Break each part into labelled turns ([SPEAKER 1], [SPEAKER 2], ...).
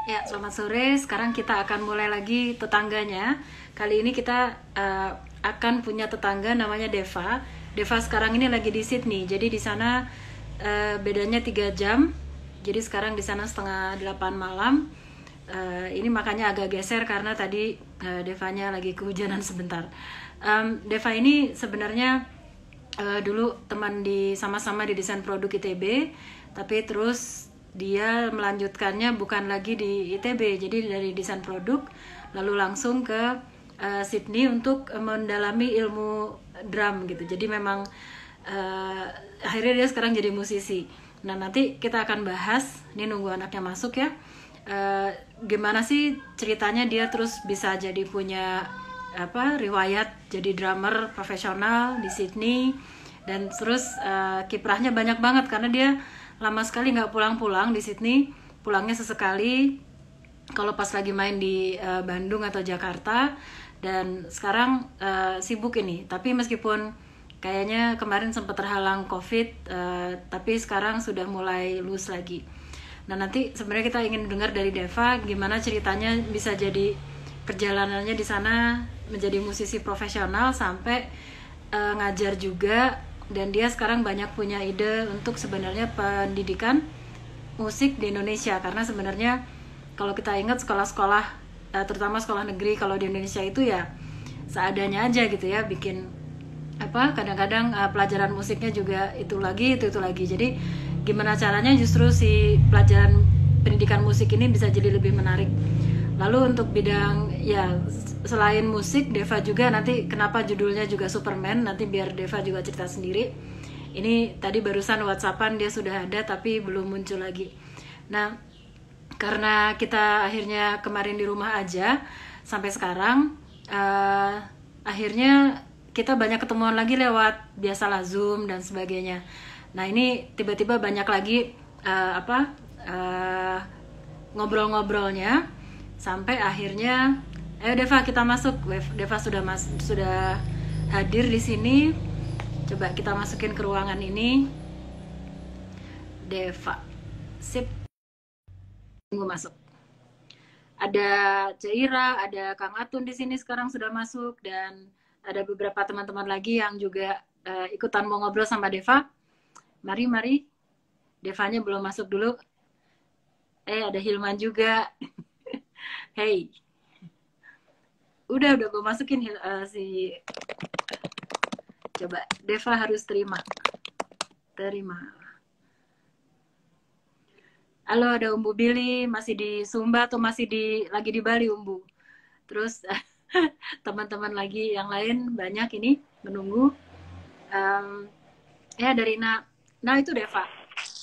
[SPEAKER 1] Ya, selamat sore. Sekarang kita akan mulai lagi tetangganya. Kali ini kita akan punya tetangga namanya Deva. Deva sekarang ini lagi di Sydney. Jadi di sana bedanya 3 jam. Jadi sekarang di sana setengah 8 malam. Ini makanya agak geser karena tadi Devanya lagi kehujanan sebentar. Deva ini sebenarnya dulu teman di sama-sama di desain produk ITB, tapi terus dia melanjutkannya bukan lagi di ITB, jadi dari desain produk lalu langsung ke Sydney untuk mendalami ilmu drum gitu. Jadi memang akhirnya dia sekarang jadi musisi. Nah, nanti kita akan bahas, ini nunggu anaknya masuk ya, gimana sih ceritanya dia terus bisa jadi punya riwayat jadi drummer profesional di Sydney, dan terus kiprahnya banyak banget karena dia lama sekali nggak pulang-pulang di Sydney, pulangnya sesekali kalau pas lagi main di Bandung atau Jakarta. Dan sekarang sibuk ini, tapi meskipun kayaknya kemarin sempat terhalang COVID, tapi sekarang sudah mulai loose lagi. Nah, nanti sebenarnya kita ingin dengar dari Deva gimana ceritanya bisa jadi perjalanannya di sana menjadi musisi profesional sampai ngajar juga. Dan dia sekarang banyak punya ide untuk sebenarnya pendidikan musik di Indonesia, karena sebenarnya kalau kita ingat sekolah-sekolah terutama sekolah negeri kalau di Indonesia itu ya seadanya aja gitu ya, bikin kadang-kadang pelajaran musiknya juga itu lagi itu lagi. Jadi gimana caranya justru si pelajaran pendidikan musik ini bisa jadi lebih menarik. Lalu untuk bidang ya selain musik, Deva juga nanti kenapa judulnya juga Superman, nanti biar Deva juga cerita sendiri. Ini tadi barusan WhatsAppan dia sudah ada tapi belum muncul lagi. Nah, karena kita akhirnya kemarin di rumah aja sampai sekarang, akhirnya kita banyak ketemuan lagi lewat biasalah Zoom dan sebagainya. Nah, ini tiba-tiba banyak lagi ngobrol-ngobrolnya sampai akhirnya ayo Deva kita masuk. Deva sudah hadir di sini. Coba kita masukin ke ruangan ini. Deva. Sip. Tunggu masuk. Ada Jaira, ada Kang Atun di sini sekarang sudah masuk, dan ada beberapa teman-teman lagi yang juga ikutan mau ngobrol sama Deva. Mari. Devanya belum masuk dulu. Ada Hilman juga. Hey. Udah gue masukin si. Coba Deva harus terima. Halo, ada Umbu Billy, masih di Sumba atau masih lagi di Bali Umbu? Terus teman-teman lagi yang lain banyak ini menunggu. Dari Nah itu Deva.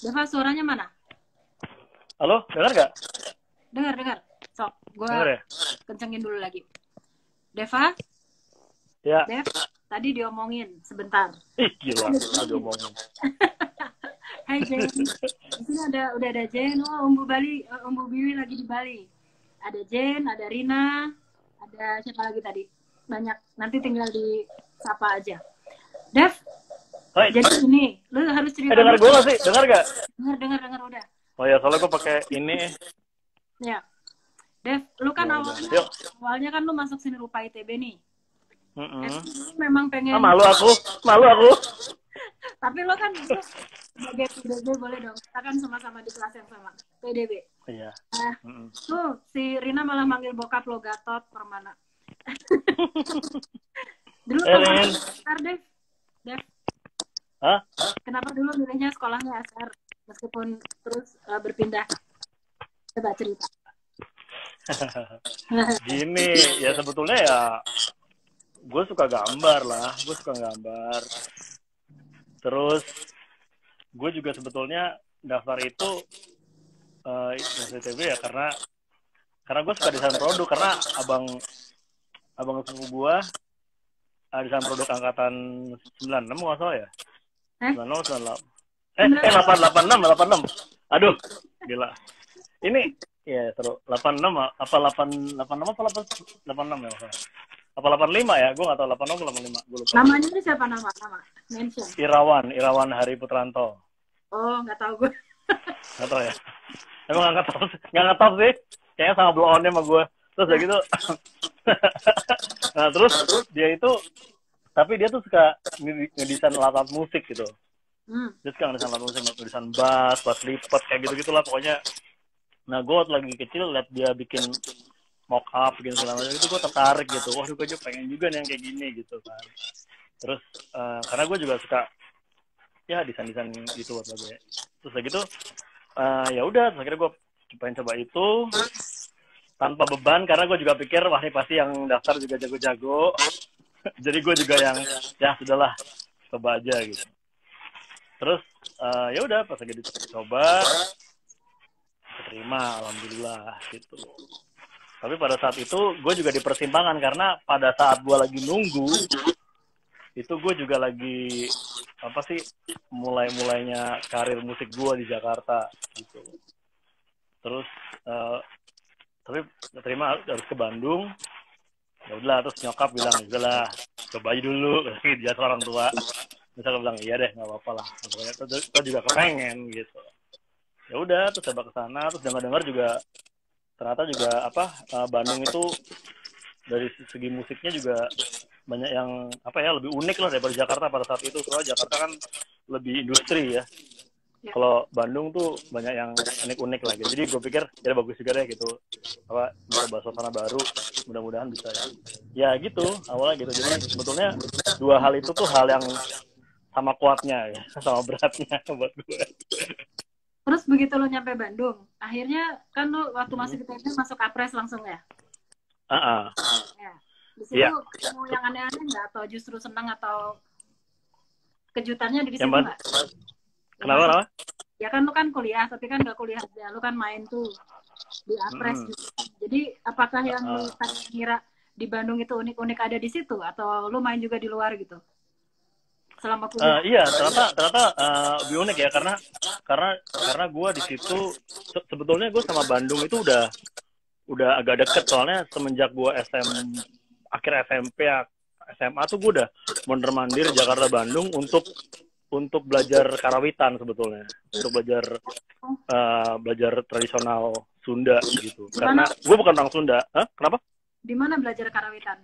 [SPEAKER 1] Deva suaranya mana?
[SPEAKER 2] Halo, dengar nggak?
[SPEAKER 1] Dengar. Sok, gue
[SPEAKER 2] ya?
[SPEAKER 1] kencengin dulu lagi. Deva?
[SPEAKER 2] Ya.
[SPEAKER 1] Dev, tadi diomongin sebentar.
[SPEAKER 2] Gila diomongin.
[SPEAKER 1] Hai Jen, di sini udah ada Jen. Umbu Billy lagi di Bali. Ada Jen, ada Rina, ada siapa lagi tadi? Banyak. Nanti tinggal di sapa aja. Dev,
[SPEAKER 2] Hai.
[SPEAKER 1] jadi ini, lu harus cerita.
[SPEAKER 2] Dengar gue nggak sih? Dengar nggak?
[SPEAKER 1] Dengar udah.
[SPEAKER 2] Oh ya, soalnya gue pakai ini.
[SPEAKER 1] Ya, Dev, lu kan awalnya kan lu masuk seni rupa ITB nih. Memang pengen.
[SPEAKER 2] Malu aku.
[SPEAKER 1] Tapi lo kan sebagai PDB boleh dong. Kita kan sama-sama di kelas yang sama. PDB.
[SPEAKER 2] Iya.
[SPEAKER 1] Tuh si Rina malah manggil bokap lo Gatot Permana. Dulu SR Dev.
[SPEAKER 2] Hah?
[SPEAKER 1] Kenapa dulu milihnya sekolahnya SR meskipun terus berpindah? Coba cerita.
[SPEAKER 2] Gini, ya sebetulnya ya gue suka gambar. Terus gue juga sebetulnya daftar itu STB ya karena gue suka desain produk, karena abang sepupu gue desain produk angkatan 96 nggak salah ya. 86. Aduh, gila. Ini ya seru. 86 apa 86 ya? Apa 85 ya? Gue nggak tahu 86 atau 85. Gue lupa.
[SPEAKER 1] Namanya ini siapa nama? Mention.
[SPEAKER 2] Irawan Hari Putranto.
[SPEAKER 1] Oh, nggak tahu gue.
[SPEAKER 2] Nggak tahu ya. Emang nggak ngetop sih. Kayaknya sama blow on-nya sama gue. Terus udah gitu. Nah terus dia itu, tapi dia tuh suka ngedesain alat musik gitu. Dia suka ngedesain alat musik, ngedesain bass lipat kayak gitu-gitulah pokoknya. Nah gue waktu lagi kecil liat dia bikin mock up gitu segala macam itu gue tertarik gitu. Wah gue juga pengen juga nih yang kayak gini gitu kan. Terus karena gue juga suka ya desain gitu waktu lagi. Terus kayak gitu ya udah akhirnya gue pengen coba itu tanpa beban karena gue juga pikir wah ini pasti yang daftar juga jago-jago. Jadi gue juga yang ya sudahlah coba aja gitu. Terus ya udah pas lagi dicoba terima alhamdulillah gitu. Tapi pada saat itu gue juga di persimpangan karena pada saat gue lagi nunggu itu gue juga lagi apa sih mulainya karir musik gue di Jakarta gitu. Terus tapi terima harus ke Bandung. Ya udahlah terus nyokap bilang udahlah coba aja dulu dia orang tua. Misalnya bilang iya deh nggak apa-apa lah. Pokoknya kita juga kepengen gitu. Ya udah terus coba ke sana terus dengar juga ternyata juga Bandung itu dari segi musiknya juga banyak yang lebih unik lah daripada Jakarta pada saat itu. Soalnya Jakarta kan lebih industri ya. Kalau Bandung tuh banyak yang unik-unik lah gitu. Jadi gue pikir ya bagus juga deh gitu. Coba suasana baru, mudah-mudahan bisa ya gitu awalnya gitu. Jadi sebetulnya dua hal itu tuh hal yang sama kuatnya ya, sama beratnya buat gue.
[SPEAKER 1] Terus begitu lo nyampe Bandung, akhirnya kan lo waktu masuk ITB masuk Apres langsung ya? Ya. Di situ ketemu yang aneh-aneh nggak? Atau justru senang atau kejutannya di situ nggak?
[SPEAKER 2] Kenapa?
[SPEAKER 1] Ya kan lo kan kuliah, tapi kan nggak kuliah aja. Lo kan main tuh di Apres juga. Jadi apakah yang lo kira di Bandung itu unik-unik ada di situ? Atau lo main juga di luar gitu? Selama kuliah?
[SPEAKER 2] Iya, ternyata lebih unik ya karena gue di situ sebetulnya gue sama Bandung itu udah agak deket soalnya semenjak gue akhir SMP SMA tuh gue udah mondar-mandir Jakarta Bandung untuk belajar karawitan sebetulnya, untuk belajar tradisional Sunda gitu. Karena gue bukan orang Sunda. Kenapa?
[SPEAKER 1] Di mana belajar karawitan?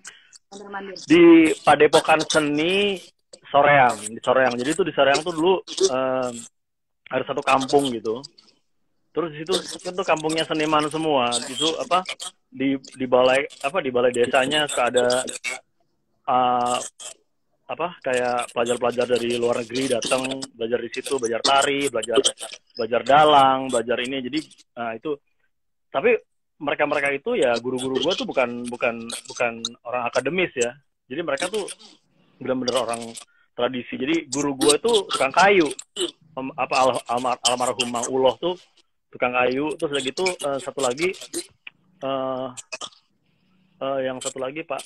[SPEAKER 1] Mondar-mandir.
[SPEAKER 2] Di Padepokan Seni Soreang, di Soreang. Jadi itu di Soreang tuh dulu ada satu kampung gitu. Terus di situ itu kampungnya seniman semua. Itu di balai desanya suka ada kayak pelajar-pelajar dari luar negeri datang belajar di situ, belajar tari, belajar dalang, belajar ini. Jadi itu tapi mereka itu ya guru-guru gue tuh bukan orang akademis ya. Jadi mereka tuh benar-benar orang tradisi. Jadi guru gue tuh tukang kayu. Almarhum Mang Uloh tuh tukang kayu. Terus udah gitu satu lagi yang satu lagi Pak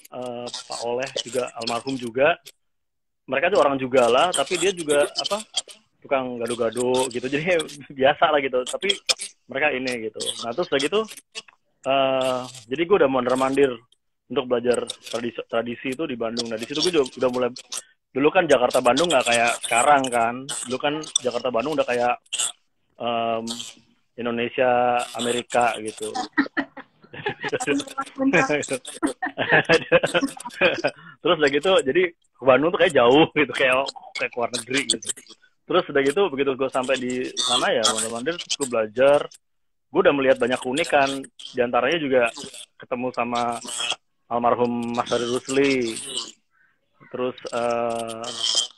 [SPEAKER 2] Oleh juga almarhum juga. Mereka tuh orang juga lah, tapi dia juga tukang gado-gado gitu. Jadi biasa lah gitu. Tapi mereka ini gitu. Nah terus udah gitu jadi gue udah mondar-mandir untuk belajar tradisi itu di Bandung. Nah di situ gue juga udah mulai. Dulu kan Jakarta Bandung nggak kayak sekarang kan. Dulu kan Jakarta Bandung udah kayak Indonesia Amerika gitu. Terus udah gitu jadi ke Bandung tuh kayak jauh gitu, kayak ke luar negeri gitu. Terus udah gitu begitu gue sampai di sana ya mondar-mandir terus gue belajar. Gue udah melihat banyak keunikan, diantaranya juga ketemu sama almarhum Mas Hari Rusli. Terus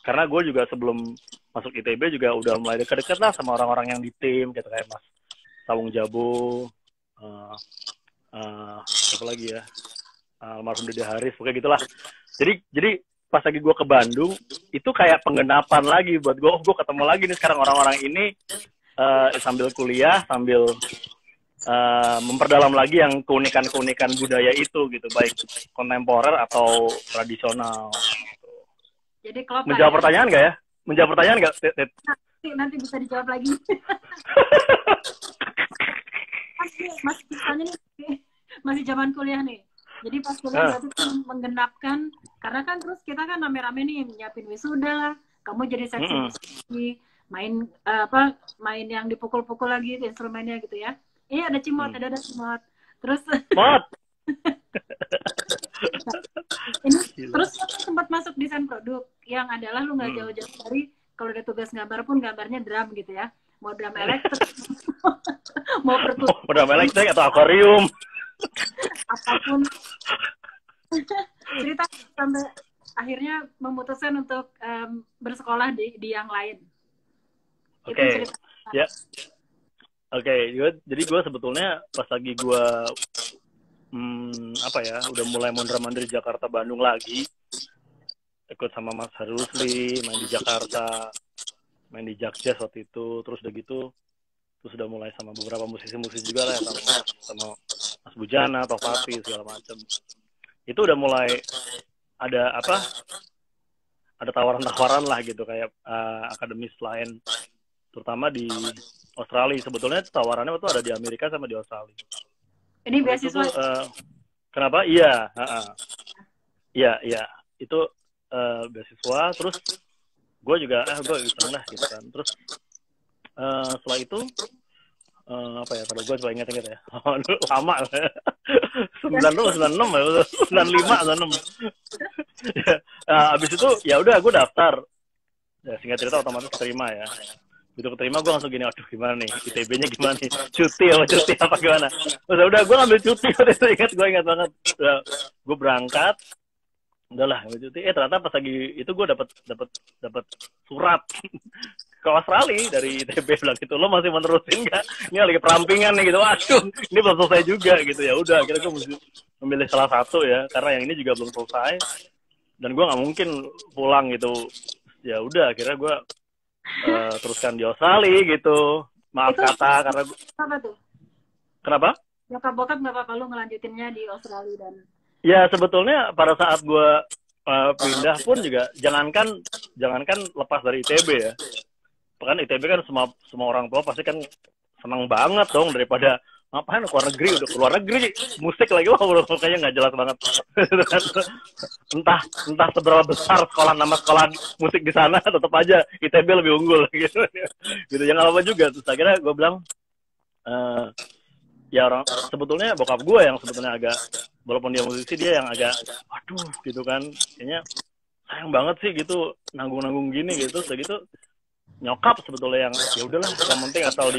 [SPEAKER 2] karena gue juga sebelum masuk ITB juga udah mulai dekat-dekat lah sama orang-orang yang di tim, gitu kayak Mas Sawung Jabo, apa lagi ya, almarhum Dede Haris, pokoknya gitulah. Jadi pas lagi gue ke Bandung itu kayak penggenapan lagi buat gue. Gue ketemu lagi nih sekarang orang-orang ini sambil kuliah, sambil memperdalam lagi yang keunikan-keunikan budaya itu gitu, baik kontemporer atau tradisional.
[SPEAKER 1] Jadi klop
[SPEAKER 2] menjawab pertanyaan nggak ya? Menjawab pertanyaan nggak?
[SPEAKER 1] Nanti bisa dijawab lagi. Masih kisahnya nih, masih zaman kuliah nih. Jadi pas kuliah berarti menggenapkan, karena kan terus kita kan rame-rame nih nyiapin wisuda, kamu jadi seksi main main yang dipukul-pukul lagi instrumennya gitu ya. Iya ada cimot, ada cimot. Terus
[SPEAKER 2] Mot.
[SPEAKER 1] ini terus sempat masuk desain produk yang adalah lu nggak jauh-jauh dari kalau ada tugas gambar pun gambarnya drum gitu ya. Mau drum elektrik, mau perkusi,
[SPEAKER 2] Drum elektrik atau akuarium.
[SPEAKER 1] apapun. Cerita sampai akhirnya memutuskan untuk bersekolah di yang lain.
[SPEAKER 2] Oke. Ya. Oke, jadi gue sebetulnya pas lagi gue udah mulai mondar-mandir Jakarta Bandung lagi, ikut sama Mas Harusli main di Jakarta, main di Jakjas waktu itu, terus udah gitu terus udah mulai sama beberapa musisi-musisi juga lah, sama Mas Bujana, Tovati segala macam. Itu udah mulai ada tawaran-tawaran lah gitu kayak akademis lain, terutama di Australia. Sebetulnya tawarannya itu ada di Amerika sama di Australia.
[SPEAKER 1] Ini beasiswa.
[SPEAKER 2] Kenapa? Iya, itu beasiswa. Terus gue juga gue seneng lah gitu kan. Terus setelah itu kalau gue coba ingat-ingat ya, lama 96 ya, 95 96. Abis itu ya udah gue daftar. Ya, singkat cerita otomatis keterima ya. Begitu keterima gue langsung gini, aduh gimana nih, ITB-nya gimana nih, cuti apa gimana. Terus udah gue ngambil cuti waktu itu, gue ingat banget. Gue berangkat, udahlah ngambil cuti. Ternyata pas lagi itu gue dapat surat ke Australia dari ITB bilang gitu, lo masih menerusin nggak? Ini lagi perampingan nih gitu. Waduh, ini belum selesai juga gitu. Ya udah, akhirnya gue mesti memilih salah satu ya, karena yang ini juga belum selesai dan gue nggak mungkin pulang gitu. Ya udah, akhirnya gue teruskan di Australia gitu. Maaf itu, kata karena
[SPEAKER 1] apa tuh?
[SPEAKER 2] Kenapa?
[SPEAKER 1] Nyokap bokap nggak apa-apa lu ngelanjutinnya di Australia dan?
[SPEAKER 2] Ya sebetulnya pada saat gue pindah pun juga jangankan lepas dari ITB ya. Kan ITB kan semua orang tua pasti kan senang banget dong daripada ngapain keluar negeri, udah keluar negeri musik lagi, wah kayaknya nggak jelas banget. entah seberapa besar nama sekolah musik di sana, tetap aja ITB lebih unggul gitu. Yang apa juga. Terus akhirnya gue bilang ya orang sebetulnya bokap gue yang sebetulnya agak, walaupun dia musisi, dia yang agak aduh gitu kan, kayaknya sayang banget sih gitu nanggung gini gitu. Segitu nyokap sebetulnya yang ya udahlah, yang penting asal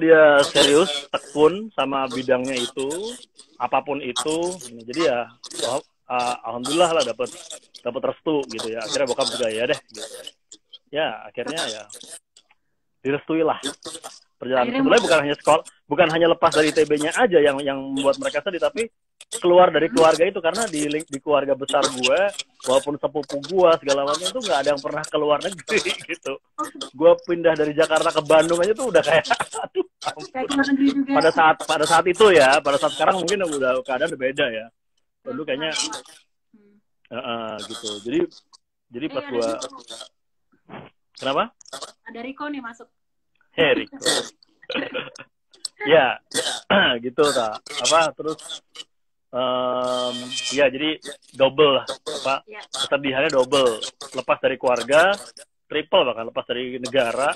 [SPEAKER 2] dia serius, tekun sama bidangnya itu, apapun itu. Jadi ya alhamdulillah lah dapat restu gitu ya. Akhirnya bokap juga ya deh gitu. Ya akhirnya ya direstui lah perjalanan. Sebenarnya bukan hanya lepas dari ITB-nya aja yang membuat mereka sedih, tapi keluar dari keluarga itu, karena di keluarga besar gue, walaupun sepupu gue segala macam itu nggak ada yang pernah keluar negeri gitu. Gue pindah dari Jakarta ke Bandung aja tuh udah kayak aduh, pada saat itu ya. Pada saat sekarang mungkin udah keadaan udah beda ya. Dulu kayaknya gitu. Jadi pas gue kenapa?
[SPEAKER 1] Ada Riko nih masuk.
[SPEAKER 2] Riko. Ya, gitu tak. Terus ya jadi double lah, kesedihannya double, lepas dari keluarga, triple bahkan lepas dari negara.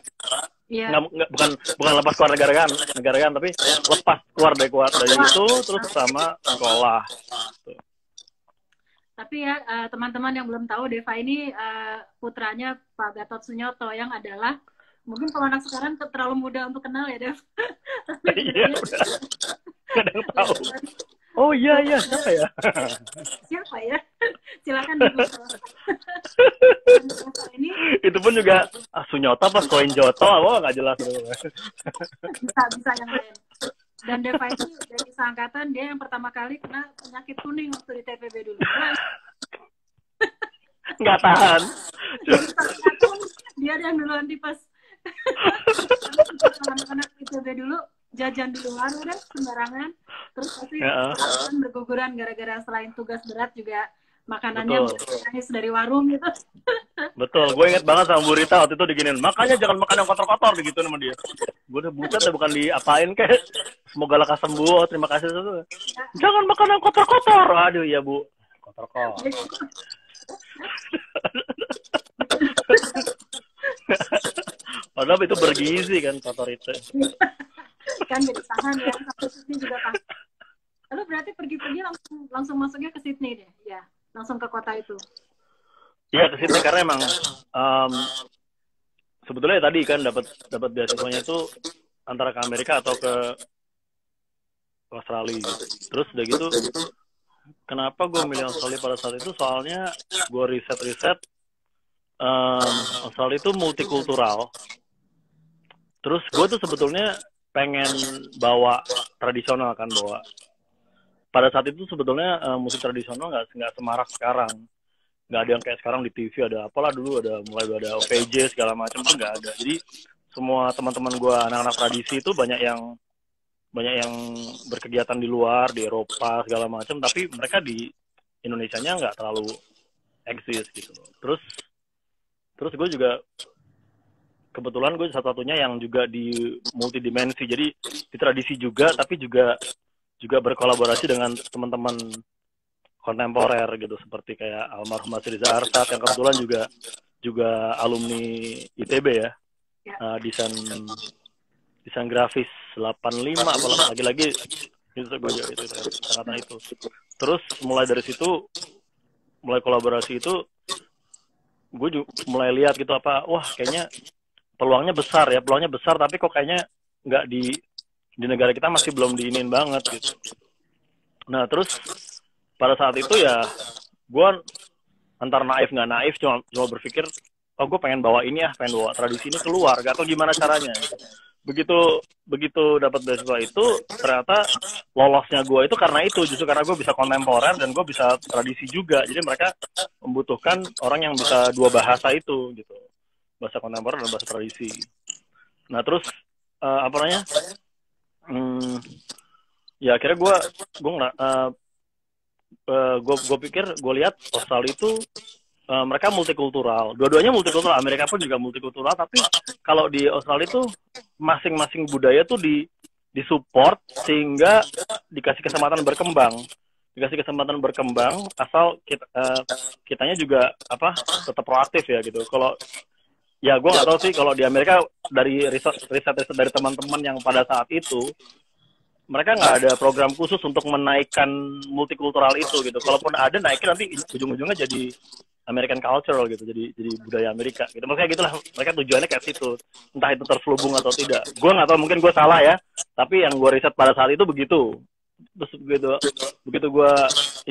[SPEAKER 2] Bukan lepas keluar negara kan, tapi lepas keluar dari itu, terus sama sekolah gitu.
[SPEAKER 1] Tapi ya teman-teman yang belum tahu, Deva ini putranya Pak Gatot Sunyoto yang adalah, mungkin kalau anak sekarang terlalu muda untuk kenal ya, Dev.
[SPEAKER 2] Iya, kadang tahu. Oh iya, siapa ya?
[SPEAKER 1] Siapa ya? Silakan di-Google. Ini
[SPEAKER 2] itu pun juga Sunyoto apa Koenjoto, nggak jelas.
[SPEAKER 1] Bisa yang lain. Dan Deva itu dari seangkatan, dia yang pertama kali kena penyakit kuning waktu di TPB dulu.
[SPEAKER 2] Nggak tahan.
[SPEAKER 1] Dia yang duluan tipes. Anak-anak ITB dulu jajan di luar udah sembarangan, terus pasti berguguran gara-gara selain tugas berat juga makanannya manis dari warung gitu.
[SPEAKER 2] Betul, gue inget banget sama Bu Rita waktu itu diginin, makanya jangan makan yang kotor-kotor gitu sama dia. Gue udah buset deh, bukan diapain kayak semoga lekas sembuh, terima kasih. Jangan makan yang kotor-kotor. Aduh ya Bu, kotor-kotor. Padahal itu bergizi kan favoritnya.
[SPEAKER 1] Kan jadi tahan ya, sampai Sydney juga tahan. Lalu berarti pergi-pergi langsung masuknya ke Sydney deh, ya, langsung ke kota itu.
[SPEAKER 2] Iya ke Sydney karena emang sebetulnya tadi kan dapat beasiswanya itu antara ke Amerika atau ke Australia gitu. Terus udah gitu, kenapa gue milih Australia pada saat itu? Soalnya gue riset Australia itu multikultural. Terus gue tuh sebetulnya pengen bawa tradisional kan, bawa pada saat itu sebetulnya musik tradisional nggak semarak sekarang, nggak ada yang kayak sekarang di TV ada apalah, dulu mulai ada OPJ segala macam tuh nggak ada. Jadi semua teman-teman gue anak-anak tradisi itu banyak yang berkegiatan di luar, di Eropa segala macam, tapi mereka di Indonesianya nggak terlalu eksis gitu. Terus gue juga kebetulan gue satu-satunya yang juga di multidimensi, jadi di tradisi juga, tapi juga berkolaborasi dengan teman-teman kontemporer gitu, seperti kayak almarhum Mas Riza Arsad yang kebetulan juga alumni ITB ya, desain grafis 85 apalagi lagi itu angkatan itu. Terus mulai dari situ, mulai kolaborasi itu, gue juga mulai lihat gitu wah kayaknya peluangnya besar tapi kok kayaknya nggak di negara kita masih belum diinin banget gitu. Nah terus pada saat itu ya gue antara naif nggak naif, cuma berpikir gue pengen bawa tradisi ini keluar, gak tau gimana caranya gitu. Begitu dapat beasiswa itu, ternyata lolosnya gue itu karena itu, justru karena gue bisa kontemporer dan gue bisa tradisi juga. Jadi mereka membutuhkan orang yang bisa dua bahasa itu gitu, bahasa kontemporer dan bahasa tradisi. Nah terus ya akhirnya gue pikir, gue lihat Australia itu mereka multikultural, dua-duanya multikultural, Amerika pun juga multikultural, tapi kalau di Australia itu masing-masing budaya tuh disupport sehingga dikasih kesempatan berkembang asal kitanya juga tetap proaktif ya gitu. Kalau ya gue nggak tahu sih kalau di Amerika, dari riset dari teman-teman yang pada saat itu mereka nggak ada program khusus untuk menaikkan multikultural itu gitu. Kalaupun ada, naiknya nanti ujung-ujungnya jadi American cultural gitu, jadi budaya Amerika gitu. Makanya gitulah, mereka tujuannya kayak situ. Entah itu terselubung atau tidak, gue nggak tahu, mungkin gue salah ya, tapi yang gue riset pada saat itu begitu. Terus begitu gue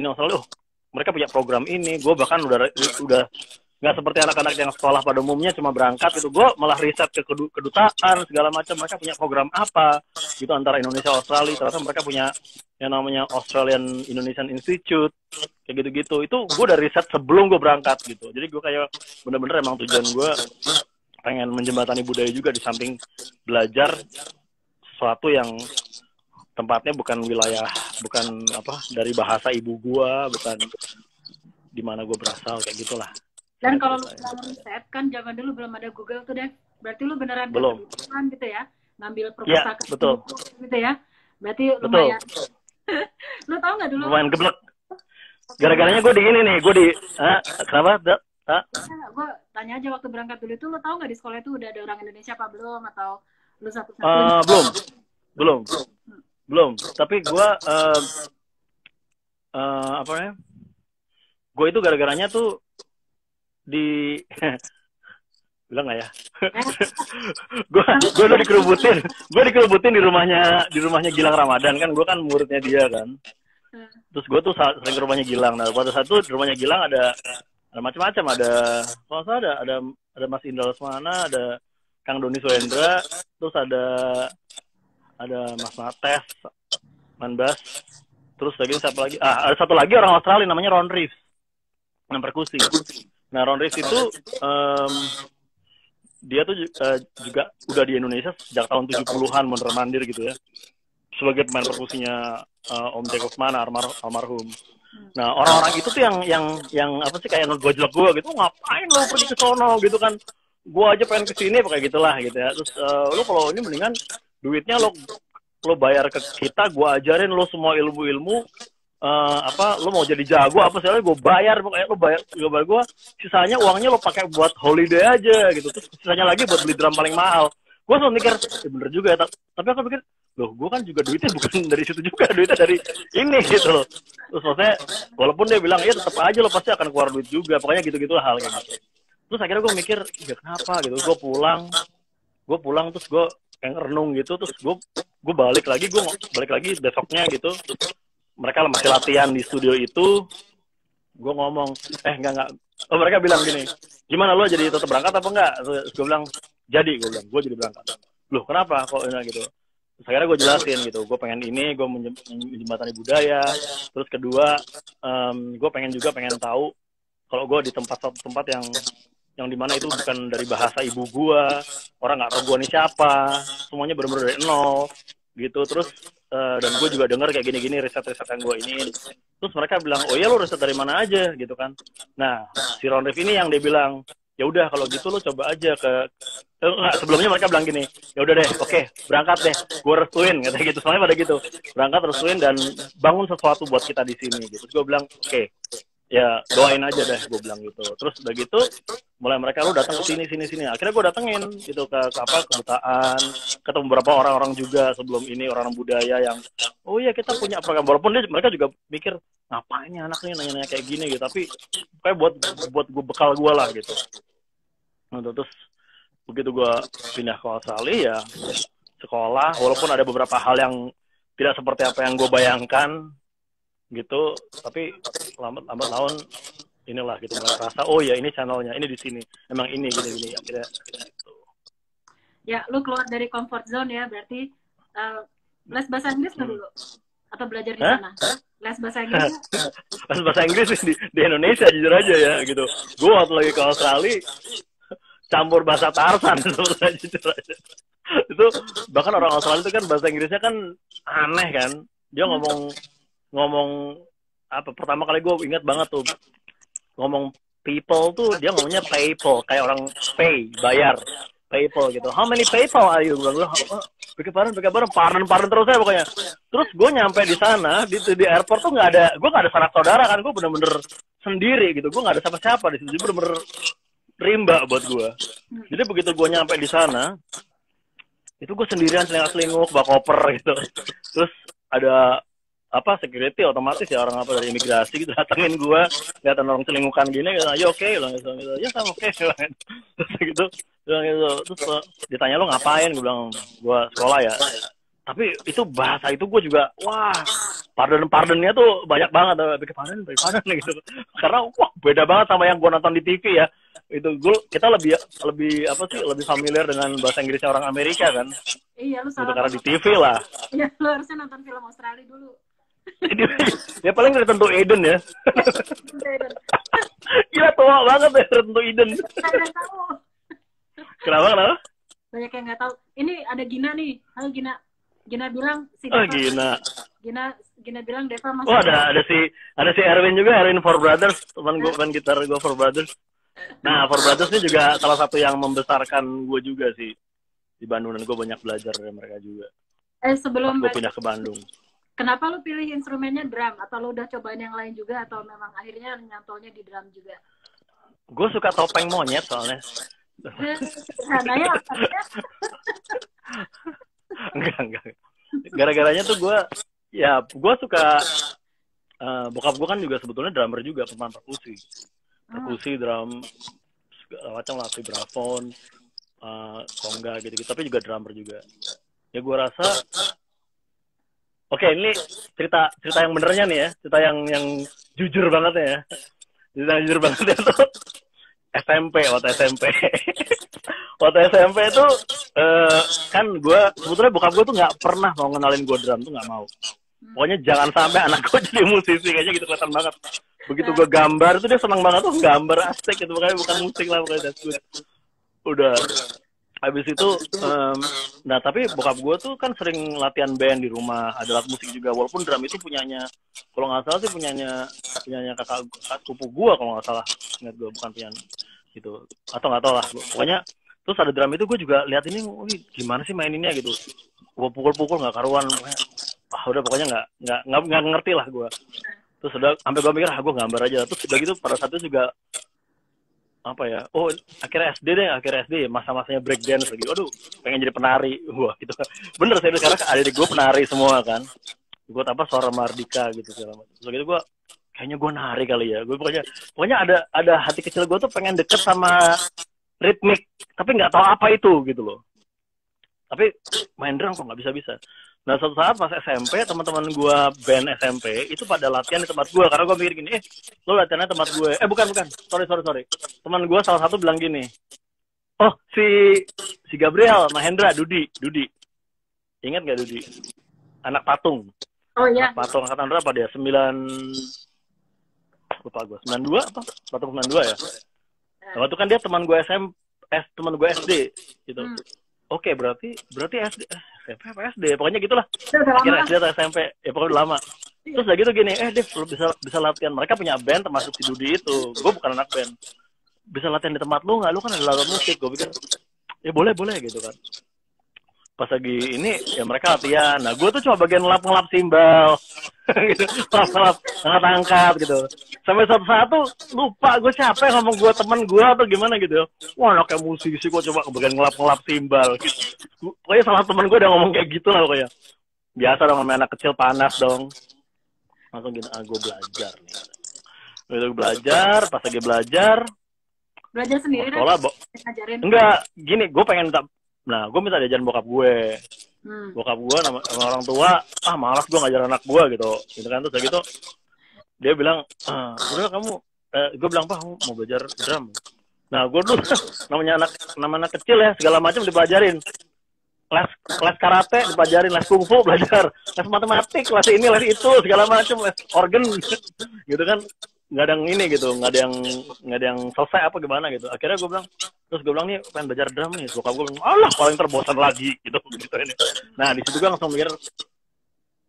[SPEAKER 2] ini Australia, mereka punya program ini, gue bahkan udah nggak seperti anak-anak yang sekolah pada umumnya cuma berangkat gitu. Gue malah riset ke kedutaan segala macam, mereka punya program apa gitu antara Indonesia Australia. Ternyata mereka punya yang namanya Australian Indonesian Institute kayak gitu-gitu. Itu gue udah riset sebelum gue berangkat gitu. Jadi gue kayak bener-bener emang tujuan gue pengen menjembatani budaya juga, di samping belajar sesuatu yang tempatnya bukan dari bahasa ibu gue, bukan di mana gue berasal, kayak gitulah.
[SPEAKER 1] Dan kalau lu riset kan zaman dulu belum ada Google tuh deh, berarti lu beneran
[SPEAKER 2] belum
[SPEAKER 1] gitu ya, ngambil perpustakaan gitu ya, berarti
[SPEAKER 2] betul.
[SPEAKER 1] Lumayan. Lu tau nggak dulu?
[SPEAKER 2] Lumayan geblek. Gara-garanya gue di ini nih, gue di kenapa?
[SPEAKER 1] Gue tanya aja waktu berangkat dulu itu, lu tau nggak di sekolah itu udah ada orang Indonesia apa belum, atau lu satu-satunya?
[SPEAKER 2] Belum. Tapi gue gue itu gara-garanya tuh di bilang nggak ya? gue udah dikerubutin di rumahnya Gilang Ramadan kan, gue kan muridnya dia kan. Terus gue tuh sering ke rumahnya Gilang. Nah pada saat itu di rumahnya Gilang ada macam-macam, ada Mas Indra Lesmana, ada Kang Doni Suendra, terus ada Mas Mates, Manbas, terus lagi siapa lagi? Ada satu lagi orang Australia namanya Ron Reeves, yang perkusi. Nah Ron Reeves itu dia tuh juga udah di Indonesia sejak tahun 70-an, mondar-mandir gitu ya, sebagai pemain perkusinya Om Jacob Mana almarhum. Nah orang-orang itu tuh yang apa sih, kayak ngegojlok gue gitu, ngapain lo pergi ke sono gitu kan, gue aja pengen kesini kayak gitulah gitu ya. Terus lo kalau ini mendingan duitnya lo bayar ke kita, gue ajarin lo semua ilmu-ilmu Lo mau jadi jago apa sih, gue bayar, pokoknya lo bayar gue, sisanya uangnya lo pakai buat holiday aja gitu, terus sisanya lagi buat beli drum paling mahal. Gue selalu mikir, bener juga ya, tapi aku pikir, loh gue kan juga duitnya bukan dari situ juga, duitnya dari ini gitu loh. Terus maksudnya, walaupun dia bilang, iya tetap aja lo pasti akan keluar duit juga, pokoknya gitu-gitu hal kayak gitu. Terus akhirnya gue mikir, ya kenapa gitu, gue pulang terus gue kayak renung gitu, terus gue balik lagi besoknya gitu, mereka masih latihan di studio itu, gue ngomong, enggak, oh mereka bilang gini, gimana lo jadi tetap berangkat apa enggak? Gue bilang, gue jadi berangkat. Loh kenapa kok ini gitu? Terus akhirnya gue jelasin gitu, gue pengen ini, gue menjembatani budaya, terus kedua, gue pengen tahu kalau gue di satu tempat yang dimana itu bukan dari bahasa ibu gue, orang nggak tahu gue ini siapa, semuanya benar-benar dari nol gitu. Terus dan gue juga dengar kayak gini-gini riset yang gue ini. Terus mereka bilang, oh iya lo riset dari mana aja gitu kan. Nah si Ron Reef ini yang dia bilang, ya udah kalau gitu lo coba aja ke sebelumnya mereka bilang gini, ya udah deh, oke, berangkat deh, gue restuin katanya gitu, soalnya pada gitu, berangkat restuin dan bangun sesuatu buat kita di sini gitu. Terus gue bilang, oke, ya doain aja deh, gue bilang gitu. Terus udah gitu mulai mereka, lu datang ke sini, akhirnya gue datengin gitu ke kedutaan, ketemu beberapa orang-orang juga sebelum ini, orang budaya yang, oh iya kita punya program, walaupun mereka juga mikir ngapain nih anak nih nanya-nanya kayak gini gitu, tapi kayak buat gue bekal gue lah gitu. Nah, terus begitu gue pindah ke Australia ya sekolah, walaupun ada beberapa hal yang tidak seperti apa yang gue bayangkan gitu, tapi lambat laun inilah gitu, merasa oh ya ini channelnya, ini di sini, emang ini gini akhirnya gitu.
[SPEAKER 1] Ya lu keluar dari comfort zone ya, berarti les bahasa Inggris nggak dulu atau belajar di sana? Les bahasa Inggris?
[SPEAKER 2] Les bahasa Inggris di Indonesia jujur aja ya gitu. Gue waktu lagi ke Australia campur bahasa Tarzan sebenarnya jujur aja. Itu bahkan orang Australia itu kan bahasa Inggrisnya kan aneh kan, dia ngomong apa, pertama kali gue ingat banget tuh ngomong people tuh dia ngomongnya people, kayak orang pay, bayar, people gitu. How many people are you? Gue bilang, pardon terus ya pokoknya. Terus gue nyampe di sana di airport tuh gue nggak ada sanak saudara kan, gue bener-bener sendiri gitu, gue nggak ada siapa-siapa di situ, bener-bener rimba buat gue. Jadi begitu gue nyampe di sana, itu gue sendirian selingkuh bawa koper gitu. Terus ada security otomatis ya, orang dari imigrasi gitu datengin gue, ngeliatin orang selingkuhan gini gitu, ayo oke, bilang gitu, ya sama oke, terus gitu, bilang gitu. Terus ditanya lo ngapain, gue bilang gue sekolah ya. Tapi itu bahasa itu gue juga, wah, pardonnya tuh banyak banget, bikin pardon gitu, karena wah beda banget sama yang gue nonton di TV ya. Itu kita lebih familiar dengan bahasa Inggrisnya orang Amerika kan.
[SPEAKER 1] Iya, lu salah
[SPEAKER 2] gitu, karena di TV lah.
[SPEAKER 1] Iya, lu harusnya nonton film Australia dulu.
[SPEAKER 2] Ya paling Return to Eden ya. Gila tua banget ya Return to Eden. Kenapa?
[SPEAKER 1] Banyak yang nggak tahu. Ini ada Gina nih. Halo Gina. Gina bilang si
[SPEAKER 2] Deva. Gina bilang Deva masih. Oh ada si Erwin juga, Erwin Four Brothers, teman gue main gitar gue Four Brothers. Nah Four Brothers ini juga salah satu yang membesarkan gue juga sih di Bandung, dan gue banyak belajar dari mereka juga.
[SPEAKER 1] Sebelum
[SPEAKER 2] gue pindah ke Bandung.
[SPEAKER 1] Kenapa lu pilih instrumennya drum? Atau lu udah cobain yang lain juga? Atau memang akhirnya nyantolnya di drum juga?
[SPEAKER 2] Gue suka topeng monyet soalnya.
[SPEAKER 1] Nanya
[SPEAKER 2] Enggak. Gara-garanya tuh gue suka, bokap gue kan juga sebetulnya drummer juga, pemain perkusi, drum, segala macam lah, vibraphone, conga gitu-gitu, tapi juga drummer juga. Ya gue rasa, oke, ini cerita yang benernya nih ya, cerita yang jujur banget ya. Cerita yang jujur banget ya tuh waktu SMP. Waktu SMP itu kan gue sebetulnya bokap gue tuh nggak pernah mau ngenalin gue drum, tuh nggak mau. Pokoknya jangan sampai anak gue jadi musisi, kayaknya gitu, kelihatan banget. Begitu gue gambar tuh dia senang banget tuh, gambar asik gitu, makanya bukan musik lah, pokoknya that's good. Udah habis itu nah tapi bokap gue tuh kan sering latihan band di rumah, ada alat musik juga, walaupun drum itu punyanya, kalau nggak salah sih punyanya kakak sepupu gue kalau nggak salah, ingat gue, bukan punya gitu, atau nggak tahu lah pokoknya. Terus ada drum itu gue juga lihat ini, gimana sih maininnya gitu, gue pukul nggak karuan, udah pokoknya nggak ngerti lah gue. Terus udah sampai gue mikir gue gambar aja. Terus udah gitu pada saat itu juga apa ya, akhirnya SD masa-masanya breakdance lagi. Aduh, pengen jadi penari. Wah gitu. Bener saya sekarang adik gue penari semua kan. Gue apa Suara Mardika gitu segala macam. Terus gitu gue kayaknya gue nari kali ya. Gue pokoknya ada hati kecil gue tuh pengen deket sama ritmik, tapi nggak tahu apa itu gitu loh. Tapi main drum kok nggak bisa. Nah suatu saat pas SMP, teman-teman gue band SMP itu pada latihan di tempat gue, karena gue mikir gini, lo latihannya tempat gue. Bukan, sorry. Teman gue salah satu bilang gini, oh si Gabriel, Mahendra, Dudi. Ingat nggak Dudi? Anak patung.
[SPEAKER 1] Oh iya.
[SPEAKER 2] Anak patung angkatan berapa dia? 92 apa? Patung 92 ya. Nah, waktu kan dia teman gue teman gue SD gitu. Oke, berarti SD SMP apa SD? Pokoknya gitulah. Akhirnya SD atau SMP, ya pokoknya udah lama. Terus udah gitu gini, Dev, lu bisa latihan. Mereka punya band termasuk si Dudi itu. Gue bukan anak band. Bisa latihan di tempat lu nggak? Lu kan ada alat musik. Gue pikir, ya boleh gitu kan. Pas lagi ini, ya mereka latihan. Nah, gue tuh cuma bagian ngelap simbal. Gitu. Ngelap, angkat gitu. Sampai suatu saat tuh lupa gue siapa yang ngomong gue teman gue atau gimana gitu. Wah, anaknya musisi gue coba bagian ngelap simbal gitu. Pokoknya salah teman gue udah ngomong kayak gitu lah pokoknya. Biasa dong sama anak kecil, panas dong. Langsung gini, gue belajar nih. Udah belajar, pas lagi belajar
[SPEAKER 1] sendiri
[SPEAKER 2] sekolah,
[SPEAKER 1] ngajarin.
[SPEAKER 2] Enggak, gini, gue pengen gue minta diajarin bokap gue. Bokap gue sama orang tua, malas gue ngajar anak gue gitu kan. Terus gitu dia bilang, udah kamu, gue bilang, Pak, kamu mau belajar drum? Nah, gue dulu namanya anak kecil ya, segala macam dipelajarin. Les karate dipelajarin, les kungfu belajar, les matematik, les ini, les itu, segala macam, les organ gitu kan. Nggak ada yang ini gitu, nggak ada yang selesai apa gimana gitu. Akhirnya gue bilang, nih pengen belajar drum nih. Bokap gue bilang, alah paling terbosan lagi gitu ini. Nah di situ gue langsung mikir,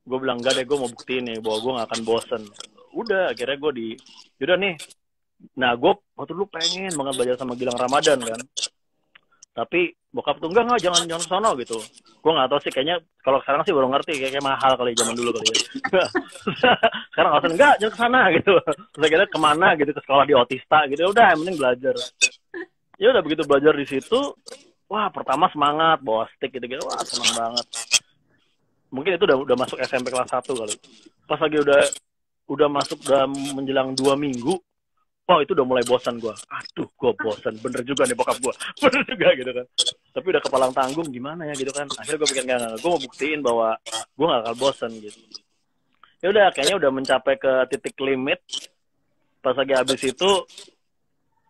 [SPEAKER 2] gue bilang enggak deh, gue mau buktiin nih bahwa gue nggak akan bosen. Udah akhirnya gue yaudah nih. Nah gue waktu dulu pengen banget belajar sama Gilang Ramadan kan. Tapi bokap tuh enggak jangan sono gitu. Gue nggak tahu sih, kayaknya kalau sekarang sih baru ngerti kayak mahal kali zaman dulu kali ya. Sekarang alasan enggak jangan kesana gitu. Terus akhirnya kemana gitu, ke sekolah di Otista gitu. Udah yang penting belajar. Ya udah begitu belajar di situ, wah pertama semangat bawa stick gitu, wah senang banget. Mungkin itu udah masuk SMP kelas 1 kali. Pas lagi udah masuk menjelang 2 minggu. Wah itu udah mulai bosan gue. Aduh gue bosan. Bener juga nih bokap gue. Bener juga gitu kan. Tapi udah kepalang tanggung gimana ya gitu kan. Akhirnya gue pikir enggak. Gue mau buktiin bahwa gue gak akan bosan gitu. Ya udah kayaknya udah mencapai ke titik limit. Pas lagi habis itu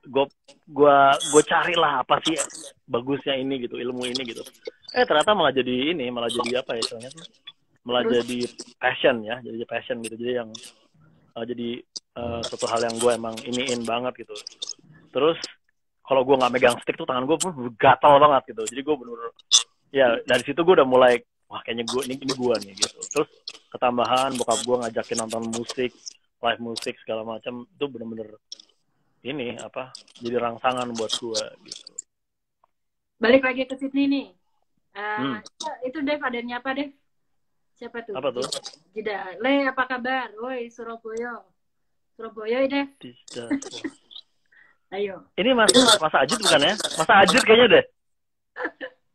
[SPEAKER 2] gue carilah apa sih bagusnya ini gitu, ilmu ini gitu. Ternyata malah jadi apa ya istilahnya tuh. Malah jadi passion ya. Jadi passion gitu. Jadi yang jadi suatu hal yang gue emang iniin banget gitu. Terus kalau gue nggak megang stick tuh tangan gue pun gatal banget gitu. Jadi gue bener-bener ya dari situ gue udah mulai wah kayaknya gue ini gue nih gitu. Terus ketambahan bokap gue ngajakin nonton musik, live musik segala macam, itu bener-bener ini apa jadi rangsangan buat gue gitu.
[SPEAKER 1] Balik lagi ke Sydney nih. Itu Dev adanya apa Dev? Siapa tuh?
[SPEAKER 2] Apa tuh?
[SPEAKER 1] Jeda. Le, apa kabar? Woi, Surabaya Dev. Ayo.
[SPEAKER 2] Ini Mas Ajit bukan ya? Mas Ajit kayaknya deh.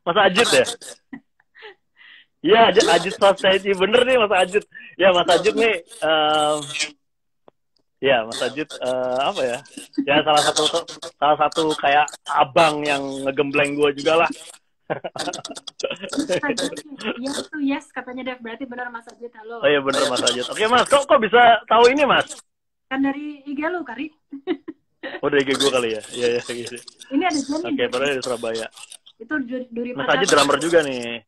[SPEAKER 2] Mas Ajit ya? Iya, Ajit Society. Bener nih Mas Ajit. Ya Mas Ajit nih, ya Mas Ajit apa ya? Ya salah satu kayak abang yang ngegembleng gue juga lah.
[SPEAKER 1] Yes katanya Dev, berarti benar Mas Ajit. Halo.
[SPEAKER 2] Oh iya bener Mas Ajit. Oke Mas, kok bisa tahu ini Mas?
[SPEAKER 1] Kan dari IG lu Kari.
[SPEAKER 2] Oh dari IG gue kali ya. Iya gitu.
[SPEAKER 1] Ini ada Jen.
[SPEAKER 2] Oke, padahal di Surabaya.
[SPEAKER 1] Itu Duri
[SPEAKER 2] Mas Ajit drummer juga nih.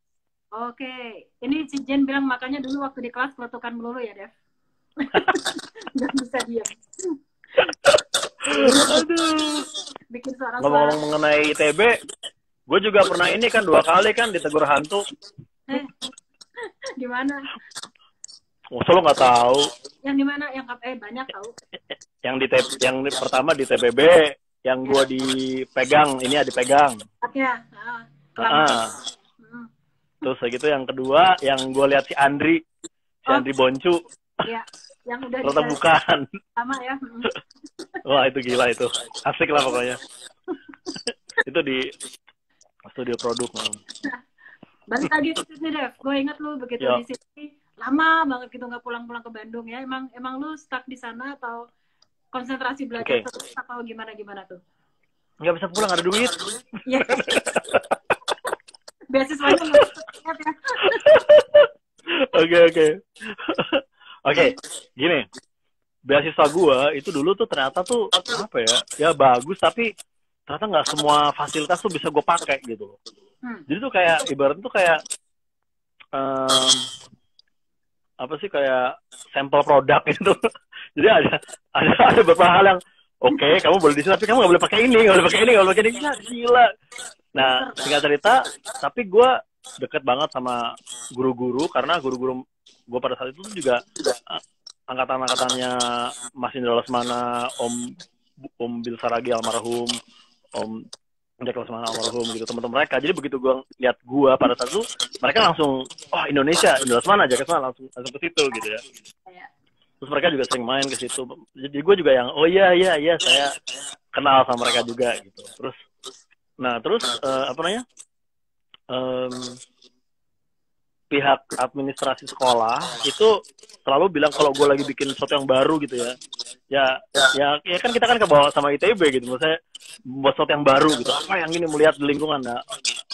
[SPEAKER 1] Oke. Ini si Jen bilang makanya dulu waktu di kelas peletukan melulu ya Dev. Nggak bisa diam.
[SPEAKER 2] Aduh.
[SPEAKER 1] Bikin suara-suara.
[SPEAKER 2] Ngomong-ngomong mengenai ITB, gue juga pernah ini kan 2 kali kan ditegur hantu.
[SPEAKER 1] Di mana?
[SPEAKER 2] Masa lo nggak tahu?
[SPEAKER 1] Yang di mana? Yang banyak tahu.
[SPEAKER 2] Yang pertama di TPB, yang gue dipegang, ini ya dipegang.
[SPEAKER 1] Oke.
[SPEAKER 2] Terus gitu yang kedua, yang gue lihat si Andri si Andri Boncu.
[SPEAKER 1] Ya, yang udah
[SPEAKER 2] Ternyata bukan.
[SPEAKER 1] Sama ya.
[SPEAKER 2] Wah, itu gila itu. Asik lah pokoknya. Itu di studio produk.
[SPEAKER 1] Balik lagi ke sini, Dev. Gue inget lu begitu di sini lama banget gitu nggak pulang-pulang ke Bandung ya. Emang lu stuck di sana atau konsentrasi belajar terus atau gimana tuh?
[SPEAKER 2] Nggak bisa pulang, ada duit.
[SPEAKER 1] Iya. Beasiswanya nggak ya.
[SPEAKER 2] Oke, gini. Beasiswa gua itu dulu tuh ternyata tuh apa ya? Ya bagus, tapi ternyata nggak semua fasilitas tuh bisa gue pakai gitu. Jadi tuh kayak ibarat tuh kayak apa sih, kayak sampel produk gitu. Jadi ada beberapa hal yang oke, kamu boleh di sini tapi kamu nggak boleh pakai ini, nggak boleh pakai ini, nggak boleh pakai ini. Ya, gila. Nah, singkat cerita, tapi gue deket banget sama guru-guru karena guru-guru gue pada saat itu juga angkatan-angkatannya Mas Indra Lesmana, Om Bil Saragi almarhum, Om Jack Lesmana almarhum gitu, teman-teman mereka. Jadi begitu gue lihat gue pada saat itu, mereka langsung, oh Indonesia, Indra Lesmana, Jack Lesmana, langsung ke situ gitu ya. Terus mereka juga sering main ke situ. Jadi gue juga yang, oh iya saya kenal sama mereka juga gitu. Terus apa namanya? Pihak administrasi sekolah itu selalu bilang kalau gue lagi bikin sesuatu yang baru gitu ya kan kita kan kebawa sama ITB gitu, maksudnya buat sesuatu yang baru gitu, apa yang ini melihat di lingkungan. Nah,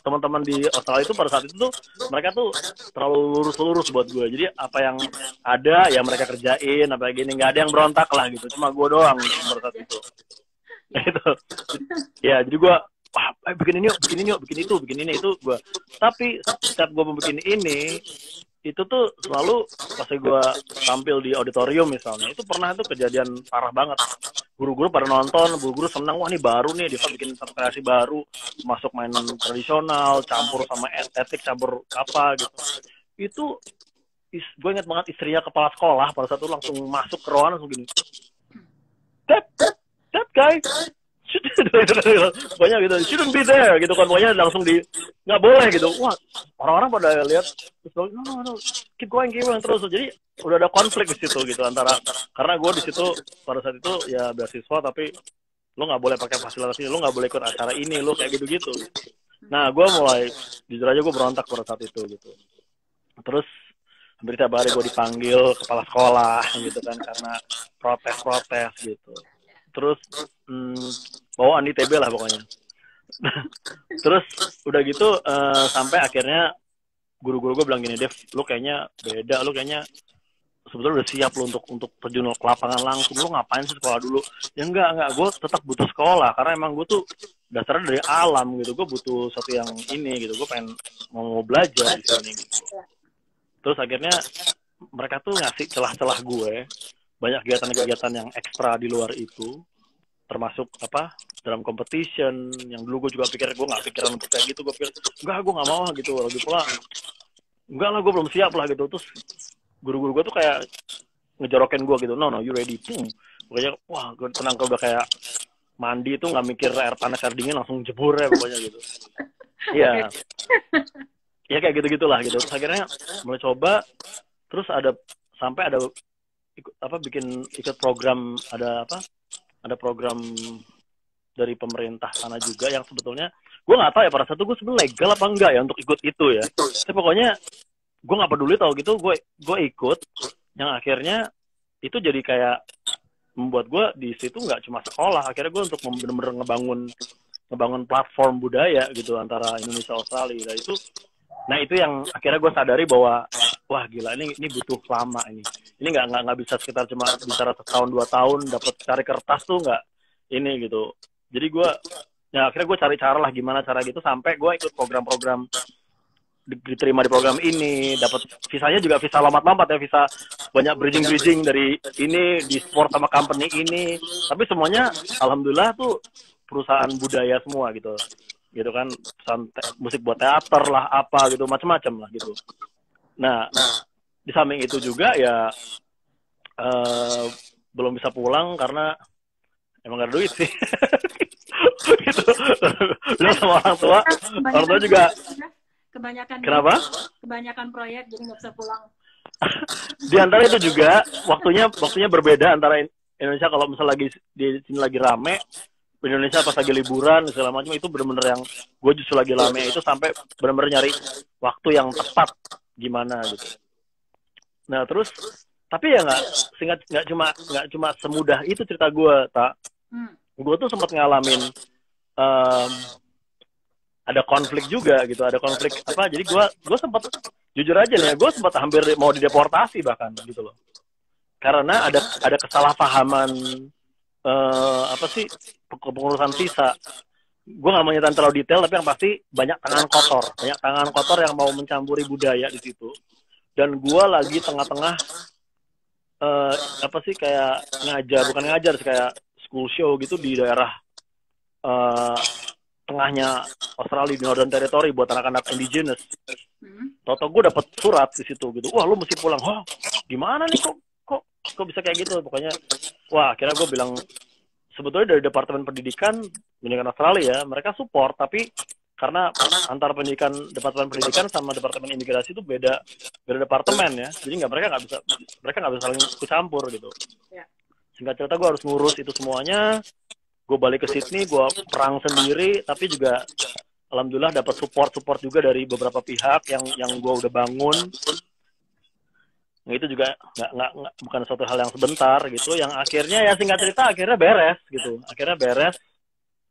[SPEAKER 2] teman-teman di Australia itu pada saat itu tuh mereka tuh terlalu lurus buat gue, jadi apa yang ada ya mereka kerjain, apa gini, nggak ada yang berontak lah gitu, cuma gue doang gitu, pada saat itu gitu. Ya jadi gue bikin ini yuk, bikin itu gue. Tapi setiap gue mau bikin ini, itu tuh selalu pas gue tampil di auditorium misalnya, itu pernah itu kejadian parah banget. Guru-guru pada nonton, guru-guru senang, wah ini baru nih, dia bikin kreasi baru, masuk mainan tradisional, campur sama estetik, campur apa gitu. Itu gue ingat banget istrinya kepala sekolah pada saat itu langsung masuk ke ruangan langsung gini, that guy banyak gitu, shouldn't be there gitu kan, pokoknya langsung nggak boleh gitu. Wah, orang-orang pada lihat terus no, keep going terus. Jadi udah ada konflik di situ gitu antara, karena gue di situ pada saat itu ya beasiswa tapi lo nggak boleh pakai fasilitas ini, lo nggak boleh ikut acara ini, lo kayak gitu. Nah, gue mulai jujur aja gue berontak pada saat itu gitu. Terus hampir tiap hari gue dipanggil kepala sekolah gitu kan karena protes gitu. Terus bawaan ITB lah pokoknya. Terus udah gitu sampai akhirnya guru-guru gue bilang gini, Dev, lu kayaknya beda, lu kayaknya sebetulnya udah siap lu untuk terjun ke lapangan langsung, lu ngapain sih sekolah dulu? Ya enggak, gue tetap butuh sekolah karena emang gue tuh dasarnya dari alam gitu, gue butuh sesuatu yang ini gitu, gue pengen mau belajar di sini gitu. Terus akhirnya mereka tuh ngasih celah-celah gue banyak kegiatan-kegiatan yang ekstra di luar itu, termasuk apa dalam competition yang dulu gue juga pikir, gue nggak pikiran untuk kayak gitu, gue pikir enggak, gue nggak mau gitu, lagi pula enggak lah, gue belum siap lah gitu. Terus guru-guru gue tuh kayak ngejorokin gue gitu, no you ready, pokoknya wah gue tenang, udah kayak mandi itu nggak mikir air panas air dingin, langsung jebur ya pokoknya gitu. Iya. Ya kayak gitu-gitulah gitu. Terus akhirnya mulai coba, terus sampai ada ikut program, ada program dari pemerintah sana juga yang sebetulnya gue nggak tahu ya pada saat itu gue sebenarnya legal apa enggak ya untuk ikut itu ya. Tapi pokoknya gue nggak peduli tau gitu, gue ikut, yang akhirnya itu jadi kayak membuat gue di situ nggak cuma sekolah, akhirnya gue untuk benar-benar ngebangun platform budaya gitu antara Indonesia Australia. Nah itu yang akhirnya gue sadari bahwa wah gila, ini butuh lama ini nggak bisa sekitar cuma bicara setahun 2 tahun dapat cari kertas tuh nggak ini gitu. Jadi gue ya akhirnya gue cari cara lah gimana cara gitu, sampai gue ikut program-program, diterima di program ini, dapat visanya juga visa lompat-lompat ya, visa banyak bridging dari ini di sport sama company ini, tapi semuanya alhamdulillah tuh perusahaan budaya semua gitu kan, musik buat teater lah apa gitu, macam-macam lah gitu. Nah di samping itu juga ya belum bisa pulang karena emang gak ada duit sih. Gitu. Udah sama orang tua juga
[SPEAKER 1] kebanyakan
[SPEAKER 2] kenapa?
[SPEAKER 1] Kebanyakan proyek jadi nggak bisa pulang.
[SPEAKER 2] Di antara itu juga waktunya berbeda antara Indonesia kalau misalnya lagi di sini lagi rame, Indonesia pas lagi liburan segala macam itu benar-benar yang gue justru lagi rame itu sampai benar-benar nyari waktu yang tepat gimana gitu. Nah terus tapi ya nggak cuma semudah itu cerita gue, tak. Gue tuh sempat ngalamin ada konflik juga gitu, ada konflik apa, jadi gue sempat jujur aja nih, gue sempat hampir mau dideportasi bahkan gitu loh, karena ada kesalahpahaman apa sih pengurusan visa. Gue nggak mau nyeritain terlalu detail, tapi yang pasti banyak tangan kotor yang mau mencampuri budaya di situ. Dan gue lagi tengah-tengah apa sih kayak bukan ngajar sih, kayak school show gitu di daerah tengahnya Australia, di Northern Territory buat anak-anak indigenous. Toto gue dapet surat di situ gitu, wah lu mesti pulang. Oh gimana nih, kok bisa kayak gitu. Pokoknya wah akhirnya gue bilang, sebetulnya dari Departemen Pendidikan Australia ya, mereka support, tapi karena antara Departemen Pendidikan sama Departemen Imigrasi itu beda departemen ya, jadi mereka nggak bisa saling ikut campur gitu. Singkat cerita gue harus ngurus itu semuanya. Gue balik ke Sydney, gue perang sendiri, tapi juga alhamdulillah dapat support juga dari beberapa pihak yang gue udah bangun. Nah, itu juga bukan suatu hal yang sebentar gitu, yang akhirnya ya singkat cerita akhirnya beres gitu.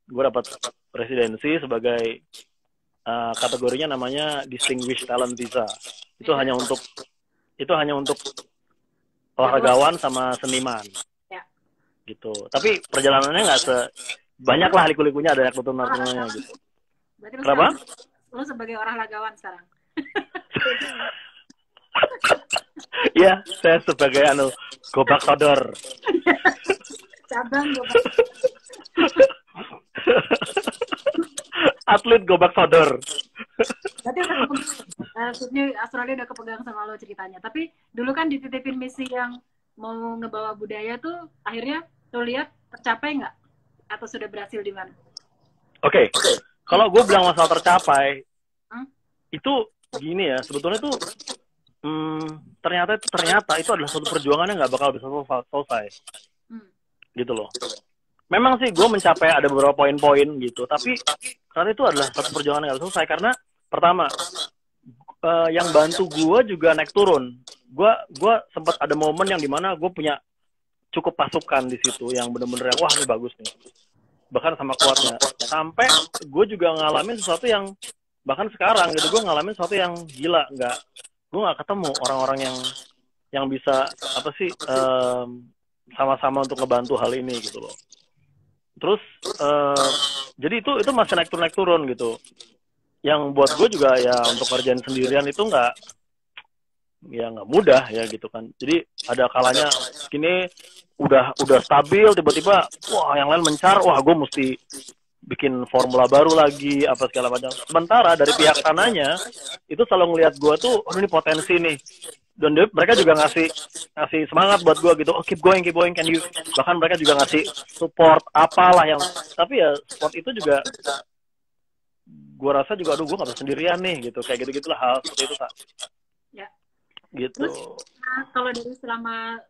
[SPEAKER 2] Gue dapat residensi sebagai kategorinya namanya Distinguished Talent Visa. Itu hanya untuk olahragawan sama seniman gitu. Tapi perjalanannya nggak banyak lah liku-likunya, ada yang keturunan-keturunannya gitu. Kenapa?
[SPEAKER 1] Lo sebagai olahragawan sekarang.
[SPEAKER 2] Iya, saya sebagai gobak sodor.
[SPEAKER 1] Cabang gobak.
[SPEAKER 2] Atlet gobak sodor.
[SPEAKER 1] Berarti Sydney Australia udah kepegang sama lo ceritanya. Tapi dulu kan dititipin misi yang mau ngebawa budaya tuh, akhirnya lo lihat tercapai nggak? Atau sudah berhasil di mana?
[SPEAKER 2] Oke. Kalau gue bilang masalah tercapai, itu gini ya, sebetulnya tuh ternyata itu adalah suatu perjuangan yang nggak bakal bisa selesai gitu loh. Memang sih gue mencapai ada beberapa poin-poin gitu, tapi karena itu adalah satu perjuangan yang nggak selesai. Karena pertama yang bantu gue juga naik turun. Gue sempat ada momen yang dimana gue punya cukup pasukan di situ yang bener-bener yang wah ini bagus nih, bahkan sama kuatnya. Sampai gue juga ngalamin sesuatu yang bahkan sekarang gitu, gue ngalamin sesuatu yang gila, gue nggak ketemu orang-orang yang bisa apa sih sama-sama untuk ngebantu hal ini gitu loh. Terus jadi itu masih naik turun gitu. Yang buat gue juga ya untuk kerjaan sendirian itu nggak mudah ya gitu kan. Jadi ada kalanya gini udah stabil, tiba-tiba wah yang lain mencar, wah gue mesti bikin formula baru lagi apa segala macam. Sementara dari pihak sananya itu selalu ngelihat gue tuh, oh ini potensi nih, dan mereka juga ngasih semangat buat gue gitu, oh keep going can you, bahkan mereka juga ngasih support apalah yang, tapi ya support itu juga gue rasa juga aduh gue nggak bisa sendirian nih gitu, kayak gitu-gitulah hal seperti itu tak
[SPEAKER 1] ya
[SPEAKER 2] gitu.
[SPEAKER 1] Terus, kalau dari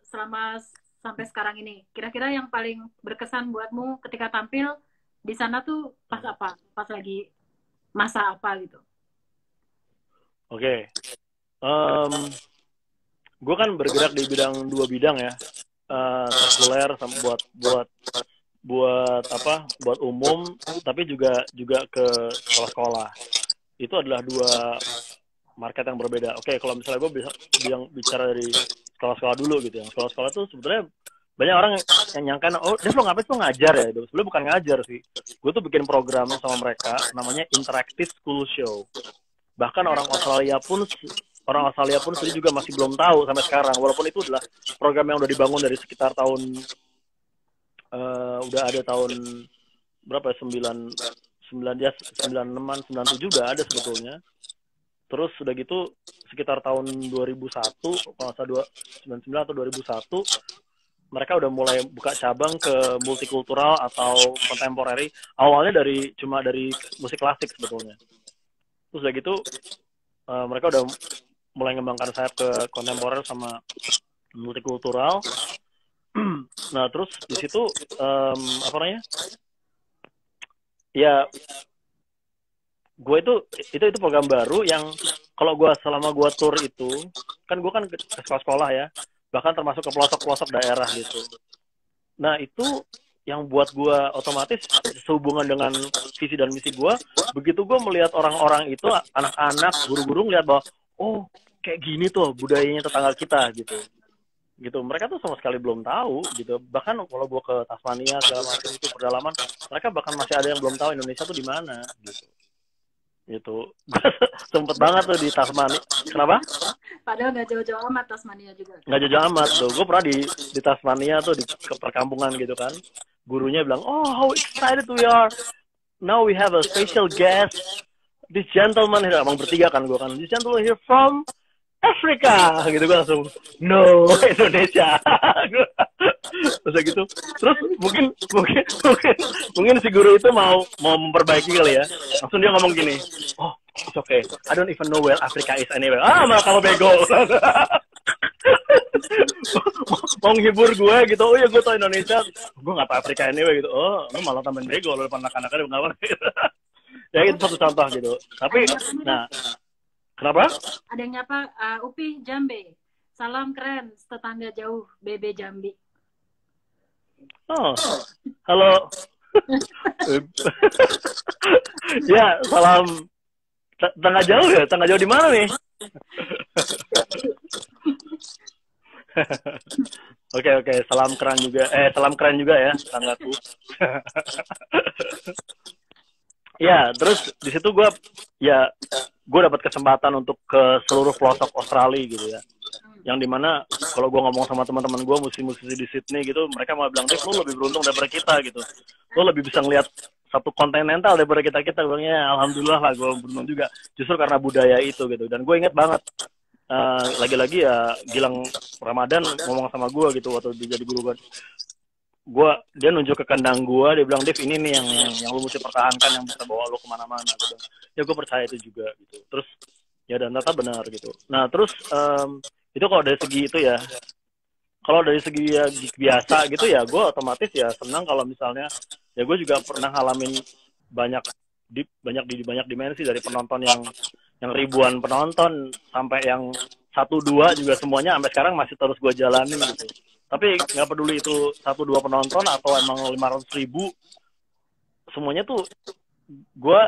[SPEAKER 1] selama sampai sekarang ini, kira-kira yang paling berkesan buatmu ketika tampil di sana tuh pas apa? Pas lagi masa apa gitu?
[SPEAKER 2] Oke. Gue kan bergerak di dua bidang ya, sekuler sama buat umum, tapi juga ke sekolah-sekolah. Itu adalah dua market yang berbeda. Oke, kalau misalnya gue bicara dari sekolah-sekolah dulu gitu, yang sekolah-sekolah tuh sebetulnya banyak orang yang nyangka, oh Dev lo ngapain tuh ngajar ya? Sebenarnya bukan ngajar sih. Gue tuh bikin program sama mereka namanya Interactive School Show. Bahkan orang Australia pun sendiri juga masih belum tahu sampai sekarang. Walaupun itu adalah program yang udah dibangun dari sekitar tahun udah ada tahun berapa ya, 96-an 97 udah ada sebetulnya. Terus udah gitu sekitar tahun 2001 kalau nggak salah 99 atau 2001 mereka udah mulai buka cabang ke multikultural atau contemporary. Awalnya dari musik klasik sebetulnya. Terus udah gitu mereka udah mulai ngembangkan sayap ke kontemporer sama multikultural. Nah terus di situ apa namanya? Ya gue itu program baru yang kalau gue selama gue tour itu kan gue kan ke sekolah-sekolah ya, bahkan termasuk ke pelosok-pelosok daerah gitu. Nah itu yang buat gue otomatis sehubungan dengan visi dan misi gue, begitu gue melihat orang-orang itu, anak-anak, guru-guru ngeliat bahwa oh kayak gini tuh budayanya tetangga kita gitu. Mereka tuh sama sekali belum tahu gitu. Bahkan kalau gue ke Tasmania segala macam itu pedalaman, mereka bahkan masih ada yang belum tahu Indonesia tuh di mana gitu. Sempet banget tuh di Tasmania. Kenapa?
[SPEAKER 1] Padahal nggak jauh-jauh amat Tasmania juga.
[SPEAKER 2] Nggak jauh amat tuh. Gue pernah di Tasmania tuh di ke perkampungan gitu kan. Gurunya bilang, oh how excited we are. Now we have a special guest. This gentleman here, emang bertiga kan gue kan. This gentleman here from Afrika gitu. Gue langsung no Indonesia. Terus gitu. Terus mungkin si guru itu mau memperbaiki kali ya. Langsung dia ngomong gini, oh it's okay, I don't even know where Africa is anyway. Malah kamu bego. Mau nghibur gue gitu. Oh ya gue tau Indonesia, gue nggak tahu Afrika anyway gitu. Oh lu malah tambahin bego lu depan anak-anaknya nggak apa gitu. Ya itu satu contoh gitu. Tapi nah kenapa?
[SPEAKER 1] Ada yang nyapa, Upi Jambe. Salam keren, tetangga jauh, BB Jambi.
[SPEAKER 2] Oh, halo. Ya, salam. Tengah jauh ya? Tengah jauh di mana nih? Oke, salam keren juga. Salam keren juga ya, tetanggaku. Ya, terus di situ gue dapat kesempatan untuk ke seluruh pelosok Australia gitu ya. Yang dimana kalau gue ngomong sama teman-teman gue musisi-musisi di Sydney gitu, mereka malah bilang, Dave, lu lebih beruntung daripada kita gitu. Lu lebih bisa ngeliat satu kontinental daripada kita. Bilangnya, alhamdulillah lah gue beruntung juga. Justru karena budaya itu gitu. Dan gue inget banget, lagi-lagi ya Gilang Ramadan ngomong sama gue gitu waktu dia jadi guru dia nunjuk ke kandang gue, dia bilang, Dev, ini nih yang lu mesti pertahankan, yang bisa bawa lu kemana-mana gitu. Ya gue percaya itu juga gitu. Terus ya dan ternyata benar gitu. Nah terus itu kalau dari segi itu ya, kalau dari segi ya biasa gitu ya, gue otomatis ya senang kalau misalnya ya gue juga pernah ngalamin banyak dimensi, dari penonton yang ribuan penonton sampai yang 1-2 juga semuanya sampai sekarang masih terus gue jalanin gitu. Tapi nggak peduli itu 1-2 penonton atau emang 500.000, semuanya tuh gue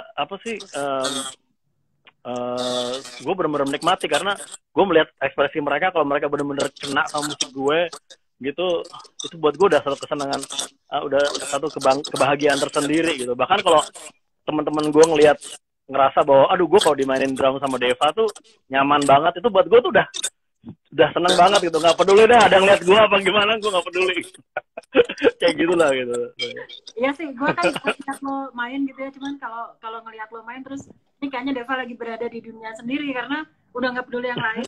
[SPEAKER 2] gue bener-bener menikmati karena gue melihat ekspresi mereka kalau mereka bener-bener kena sama musik gue gitu. Itu buat gue udah satu kesenangan, udah satu kebahagiaan tersendiri gitu. Bahkan kalau teman-teman gue ngerasa bahwa aduh gue kalau dimainin drum sama Deva tuh nyaman banget, itu buat gue tuh udah seneng banget gitu. Nggak peduli dah ada ngeliat gue apa gimana, gue nggak peduli. Kayak gitulah gitu.
[SPEAKER 1] Iya sih, gue kan ngeliat lo main gitu ya, cuman kalau ngeliat lo main terus ini kayaknya Deva lagi berada di dunia sendiri karena udah nggak peduli yang lain,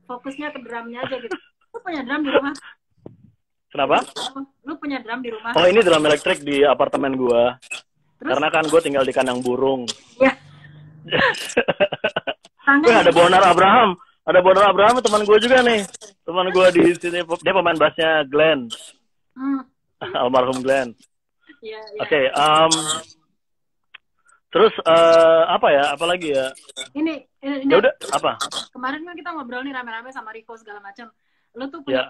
[SPEAKER 1] fokusnya ke drumnya aja gitu. Lu punya drum di rumah?
[SPEAKER 2] Kenapa?
[SPEAKER 1] Lu punya drum di rumah?
[SPEAKER 2] Oh, ini drum elektrik di apartemen gue. Karena kan gue tinggal di kandang burung.
[SPEAKER 1] Iya.
[SPEAKER 2] Ada Bonar Abraham. Ada Bonar Abraham, teman gue juga nih. Teman gue di sini, dia pemain bassnya Glenn. Almarhum Glenn.
[SPEAKER 1] Iya.
[SPEAKER 2] Oke, terus apa lagi ya?
[SPEAKER 1] Ini
[SPEAKER 2] ya udah apa?
[SPEAKER 1] Kemarin kan kita ngobrol nih rame-rame sama Rico segala macam. Lo tuh punya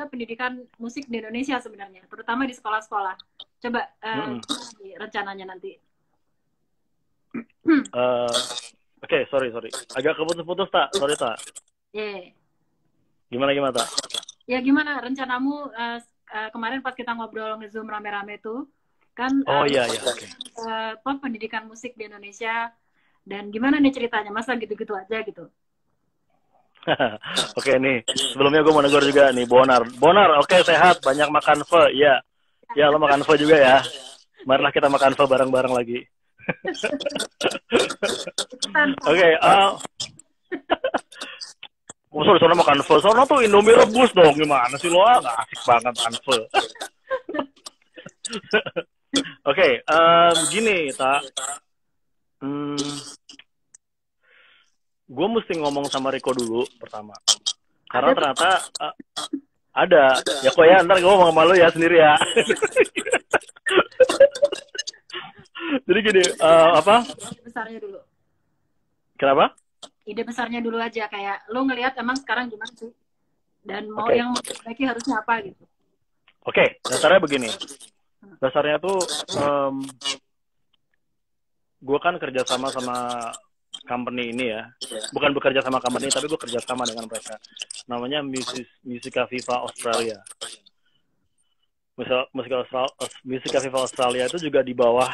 [SPEAKER 1] pendidikan musik di Indonesia sebenarnya, terutama di sekolah-sekolah. Coba rencananya nanti.
[SPEAKER 2] Oke, sorry. Agak keputus-putus, tak? Sorry, tak?
[SPEAKER 1] Yeah.
[SPEAKER 2] Gimana, tak?
[SPEAKER 1] Ya, gimana rencanamu kemarin pas kita ngobrol nge-Zoom rame-rame tuh, kan
[SPEAKER 2] iya, oke.
[SPEAKER 1] Pendidikan musik di Indonesia, dan gimana nih ceritanya? Masa gitu-gitu aja gitu?
[SPEAKER 2] Oke, nih. Sebelumnya gue mau negur juga nih, Bonar, oke, sehat, banyak makan pho, iya. Ya, lo makan pho juga ya. Marilah kita makan pho bareng-bareng lagi. Oke, di sana makan pho. Sana tuh Indomie rebus dong. Gimana sih lo? Gak asik banget makan pho. Oke, gini, tak. gue mesti ngomong sama Rico dulu pertama. Karena ternyata ada. Ya kok ya, ntar gue ngomong sama lu ya sendiri ya. Jadi gini, apa?
[SPEAKER 1] Ide besarnya dulu.
[SPEAKER 2] Kenapa?
[SPEAKER 1] Ide besarnya dulu aja, kayak lo ngelihat emang sekarang gimana sih? Dan mau yang mau diperbaiki harusnya apa gitu.
[SPEAKER 2] Oke, dasarnya begini. Dasarnya tuh gue kan kerjasama sama company ini ya. Bukan bekerja sama company, tapi gue kerjasama dengan mereka. Namanya Musica Viva Australia. Musica Viva Australia itu juga di bawah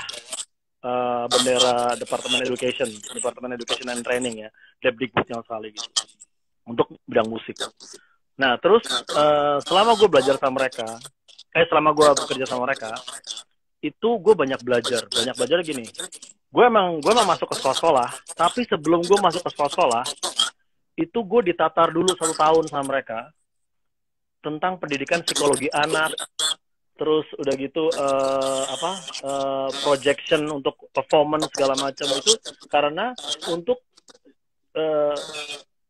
[SPEAKER 2] bendera Departemen Education and Training ya, Depdikbud Australia gitu. Untuk bidang musik. Nah, terus selama gue belajar sama mereka, selama gue bekerja sama mereka, itu gue banyak belajar gini. Gue emang masuk ke sekolah, tapi sebelum gue masuk ke sekolah, itu gue ditatar dulu 1 tahun sama mereka tentang pendidikan psikologi anak, terus udah gitu projection untuk performance segala macam itu, karena untuk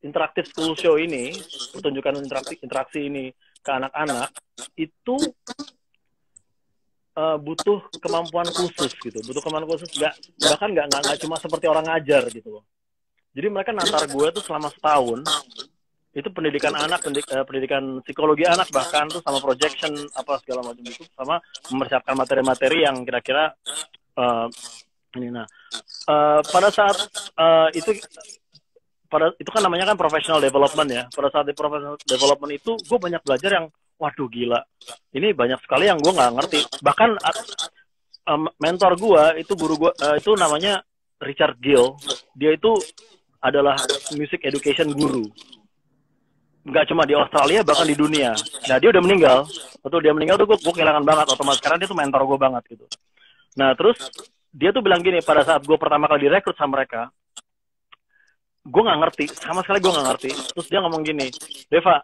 [SPEAKER 2] interaktif school show ini, pertunjukan interaksi ini ke anak-anak itu butuh kemampuan khusus gitu, bahkan nggak cuma seperti orang ngajar gitu loh. Jadi mereka nantar gue tuh selama setahun itu pendidikan anak, pendidikan psikologi anak, bahkan tuh sama projection apa segala macam itu, sama mempersiapkan materi-materi yang kira-kira ini. Nah, pada saat itu kan namanya kan professional development ya. Pada saat di professional development itu gue banyak belajar yang waduh gila. Ini banyak sekali yang gue nggak ngerti. Bahkan mentor gue itu guru gue itu namanya Richard Gill. Dia itu adalah music education guru. Nggak cuma di Australia, bahkan di dunia. Nah, dia udah meninggal. Waktu dia meninggal tuh gue kehilangan banget otomatis, karena dia tuh mentor gue banget gitu. Nah, terus dia tuh bilang gini, pada saat gue pertama kali direkrut sama mereka, gue nggak ngerti, sama sekali gue nggak ngerti. Terus dia ngomong gini, Deva,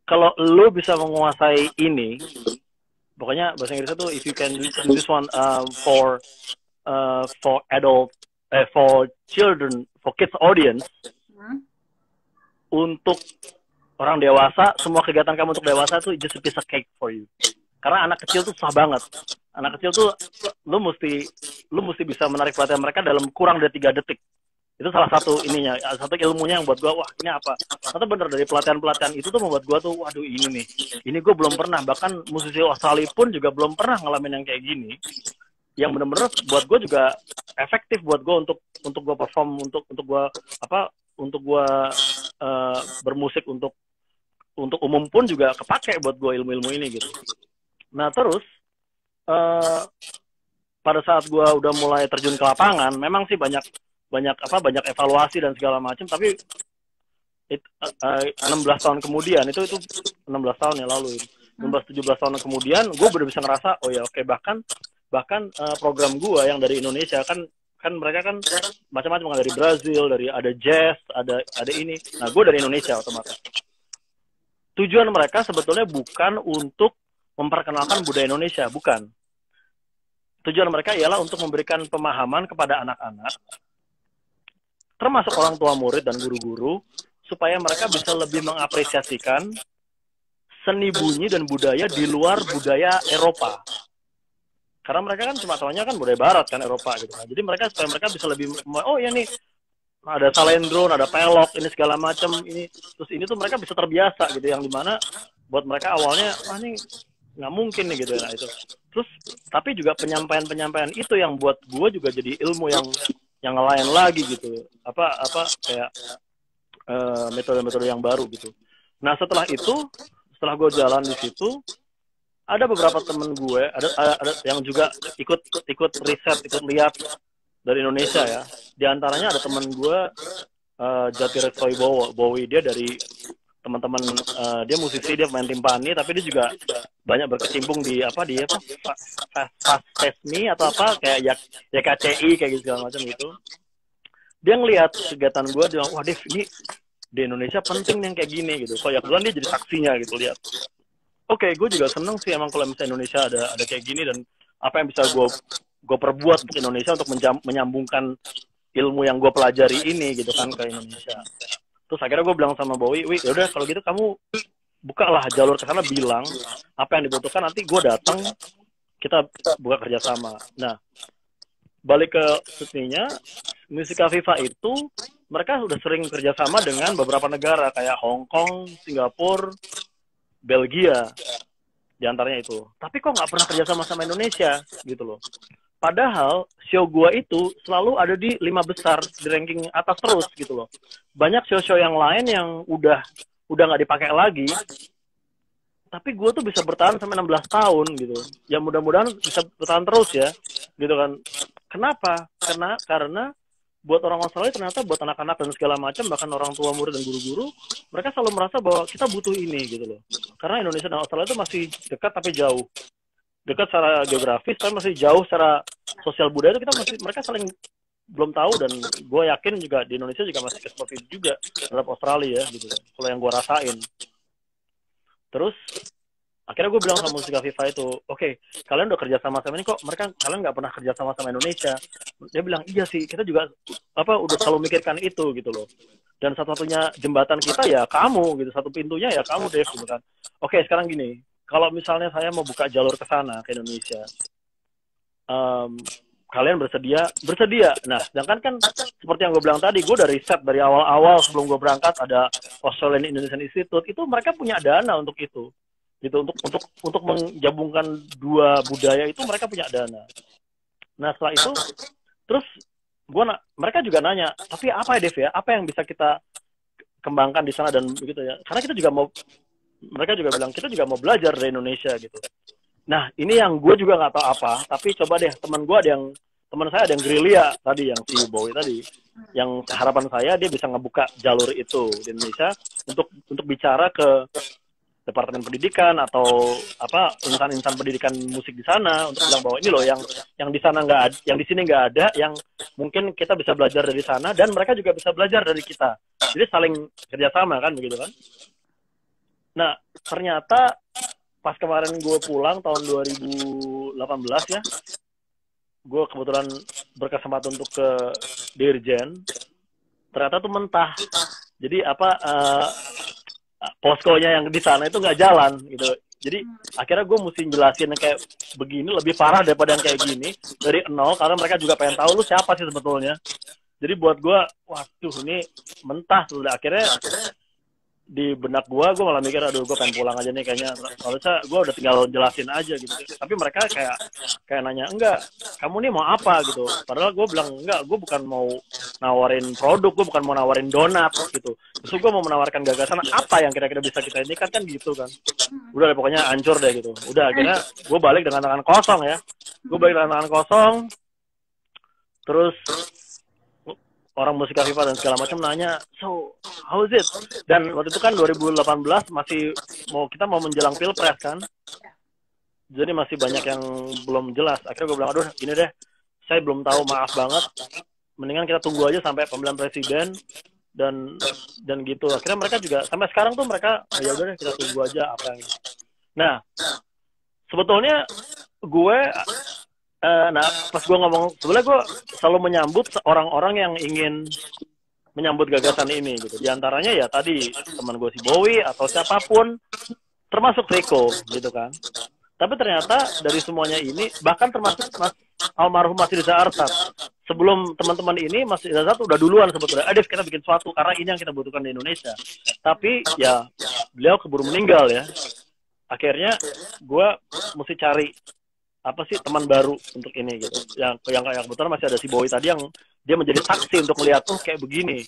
[SPEAKER 2] kalau lo bisa menguasai ini, pokoknya bahasa Inggrisnya tuh if you can do this one for adult, for children, for kids audience, untuk orang dewasa, semua kegiatan kamu untuk dewasa tuh just a piece of cake for you. Karena anak kecil tuh susah banget. Anak kecil tuh lu mesti bisa menarik perhatian mereka dalam kurang dari 3 detik. Itu salah satu ininya, satu ilmunya yang buat gue, wah ini apa? Atau bener dari pelatihan-pelatihan itu tuh membuat gue tuh, waduh ini nih, ini gue belum pernah, bahkan musisi Australia pun juga belum pernah ngalamin yang kayak gini. Yang bener-bener buat gue juga efektif buat gue untuk gue perform, untuk gue bermusik untuk umum pun juga kepake buat gue ilmu-ilmu ini gitu. Nah terus pada saat gue udah mulai terjun ke lapangan, memang sih banyak evaluasi dan segala macam, tapi 16 tahun kemudian itu 16 tahun yang lalu, 16-17 tahun kemudian gue udah bisa ngerasa oh ya oke, bahkan program gue yang dari Indonesia kan mereka kan macam-macam, dari Brazil, ada jazz, ada ini. Nah gue dari Indonesia otomatis. Tujuan mereka sebetulnya bukan untuk memperkenalkan budaya Indonesia, bukan. Tujuan mereka ialah untuk memberikan pemahaman kepada anak-anak, termasuk orang tua murid dan guru-guru, supaya mereka bisa lebih mengapresiasikan seni bunyi dan budaya di luar budaya Eropa. Karena mereka kan cuma tahunya kan budaya Barat kan, Eropa gitu. Nah, jadi supaya mereka bisa lebih, oh ya nih ada salendron, ada pelok, ini segala macam ini. Terus ini tuh mereka bisa terbiasa gitu, yang dimana buat mereka awalnya ini nggak mungkin nih gitu. Nah itu. Terus tapi juga penyampaian itu yang buat gue juga jadi ilmu yang lain lagi gitu, kayak metode-metode yang baru gitu. Nah setelah gue jalan di situ, ada beberapa temen gue, ada yang juga ikut riset, ikut lihat dari Indonesia ya. Di antaranya ada temen gue Jatiret Bowie, dia dari teman-teman, dia musisi, dia main timpani, tapi dia juga banyak berkecimpung di FASTESMI atau kayak YKCI kayak gitu segala macam gitu. Dia ngelihat kegiatan gue, dia bilang, wah Dev, ini di Indonesia penting yang kayak gini gitu. So ya kebetulan dia jadi saksinya gitu, lihat. Oke, gue juga seneng sih emang kalau misalnya Indonesia ada kayak gini, dan apa yang bisa gue perbuat untuk Indonesia untuk menyambungkan ilmu yang gue pelajari ini gitu kan ke Indonesia. Terus akhirnya gue bilang sama Bowie, wih yaudah kalau gitu kamu bukalah jalur ke sana, bilang apa yang dibutuhkan, nanti gue datang, kita buka kerjasama. Nah, balik ke Sydney-nya, Musika Viva itu mereka sudah sering kerjasama dengan beberapa negara kayak Hong Kong, Singapura, Belgia, diantaranya itu. Tapi kok nggak pernah kerjasama sama Indonesia gitu loh. Padahal show gua itu selalu ada di 5 besar, di ranking atas terus gitu loh. Banyak show-show yang lain yang udah nggak dipakai lagi, tapi gue tuh bisa bertahan sampai 16 tahun gitu. Ya mudah-mudahan bisa bertahan terus ya, gitu kan. Kenapa? Karena buat orang Australia ternyata buat anak-anak dan segala macam, bahkan orang tua, murid dan guru-guru, mereka selalu merasa bahwa kita butuh ini gitu loh. Karena Indonesia dan Australia itu masih dekat tapi jauh. Dekat secara geografis tapi masih jauh secara sosial budaya, itu mereka saling belum tahu, dan gue yakin juga di Indonesia juga masih seperti itu juga terhadap Australia ya gitu. Kalau yang gue rasain. Terus akhirnya gue bilang sama Musika Viva itu, oke, kalian udah kerja sama ini kok, kalian nggak pernah kerja sama Indonesia. Dia bilang, iya sih, kita juga udah selalu mikirkan itu gitu loh. Dan satu-satunya jembatan kita ya kamu gitu, satu pintunya ya kamu Dave gitu kan. Oke, sekarang gini, kalau misalnya saya mau buka jalur ke sana ke Indonesia, kalian bersedia? Nah, sedangkan kan seperti yang gue bilang tadi, gue udah riset dari awal-awal sebelum gue berangkat, ada Australian Indonesian Institute, itu mereka punya dana untuk itu, gitu, untuk menggabungkan dua budaya itu mereka punya dana. Nah setelah itu, terus mereka juga nanya, tapi apa ya Dev ya, apa yang bisa kita kembangkan di sana dan begitu ya, karena kita juga mau, mereka juga bilang kita juga mau belajar dari Indonesia gitu. Nah, ini yang gue juga nggak tahu apa, tapi coba deh teman saya ada yang gerilya tadi, yang si Bowie tadi, yang harapan saya dia bisa ngebuka jalur itu di Indonesia untuk bicara ke Departemen Pendidikan atau insan-insan pendidikan musik di sana, untuk bilang bahwa ini loh yang di sana nggak ada, yang di sini nggak ada, yang mungkin kita bisa belajar dari sana dan mereka juga bisa belajar dari kita. Jadi saling kerjasama kan begitu kan. Nah, ternyata pas kemarin gue pulang tahun 2018 ya, gue kebetulan berkesempatan untuk ke Dirjen, ternyata tuh mentah. Jadi poskonya yang di sana itu nggak jalan gitu. Jadi akhirnya gue mesti jelasin yang kayak begini lebih parah daripada yang kayak gini dari nol, karena mereka juga pengen tahu lu siapa sih sebetulnya. Jadi buat gue, waduh ini mentah tuh. Akhirnya di benak gue malah mikir, aduh gue pengen pulang aja nih kayaknya. Soalnya gue udah tinggal jelasin aja gitu. Tapi mereka kayak nanya, enggak, kamu nih mau apa gitu. Padahal gue bilang, enggak, gue bukan mau nawarin produk, gue bukan mau nawarin donat gitu. Justru gue mau menawarkan gagasan apa yang kira-kira bisa kita ini kan gitu kan. Udah deh, pokoknya hancur deh gitu. Udah, akhirnya gue balik dengan tangan kosong ya. Gue balik dengan tangan kosong. Terus orang Musika Viva dan segala macam nanya, so how is it? Dan waktu itu kan 2018 kita mau menjelang Pilpres kan, jadi masih banyak yang belum jelas. Akhirnya gue bilang, aduh gini deh, saya belum tahu, maaf banget, mendingan kita tunggu aja sampai pemilihan presiden dan gitu. Akhirnya mereka juga sampai sekarang tuh mereka, ya udah deh kita tunggu aja apa yang. Nah sebetulnya gue pas gue ngomong, sebenarnya gue selalu menyambut orang-orang yang ingin menyambut gagasan ini gitu. Di antaranya ya tadi teman gue si Bowie atau siapapun, termasuk Rico gitu kan. Tapi ternyata dari semuanya ini, bahkan termasuk almarhum Mas Riza Arsad, sebelum teman-teman ini Mas Riza Arsad udah duluan sebetulnya, Adif kita bikin sesuatu karena ini yang kita butuhkan di Indonesia. Tapi ya beliau keburu meninggal ya. Akhirnya gue mesti cari teman baru untuk ini gitu. Yang kebetulan masih ada si Bowie tadi yang dia menjadi saksi untuk melihat kayak begini.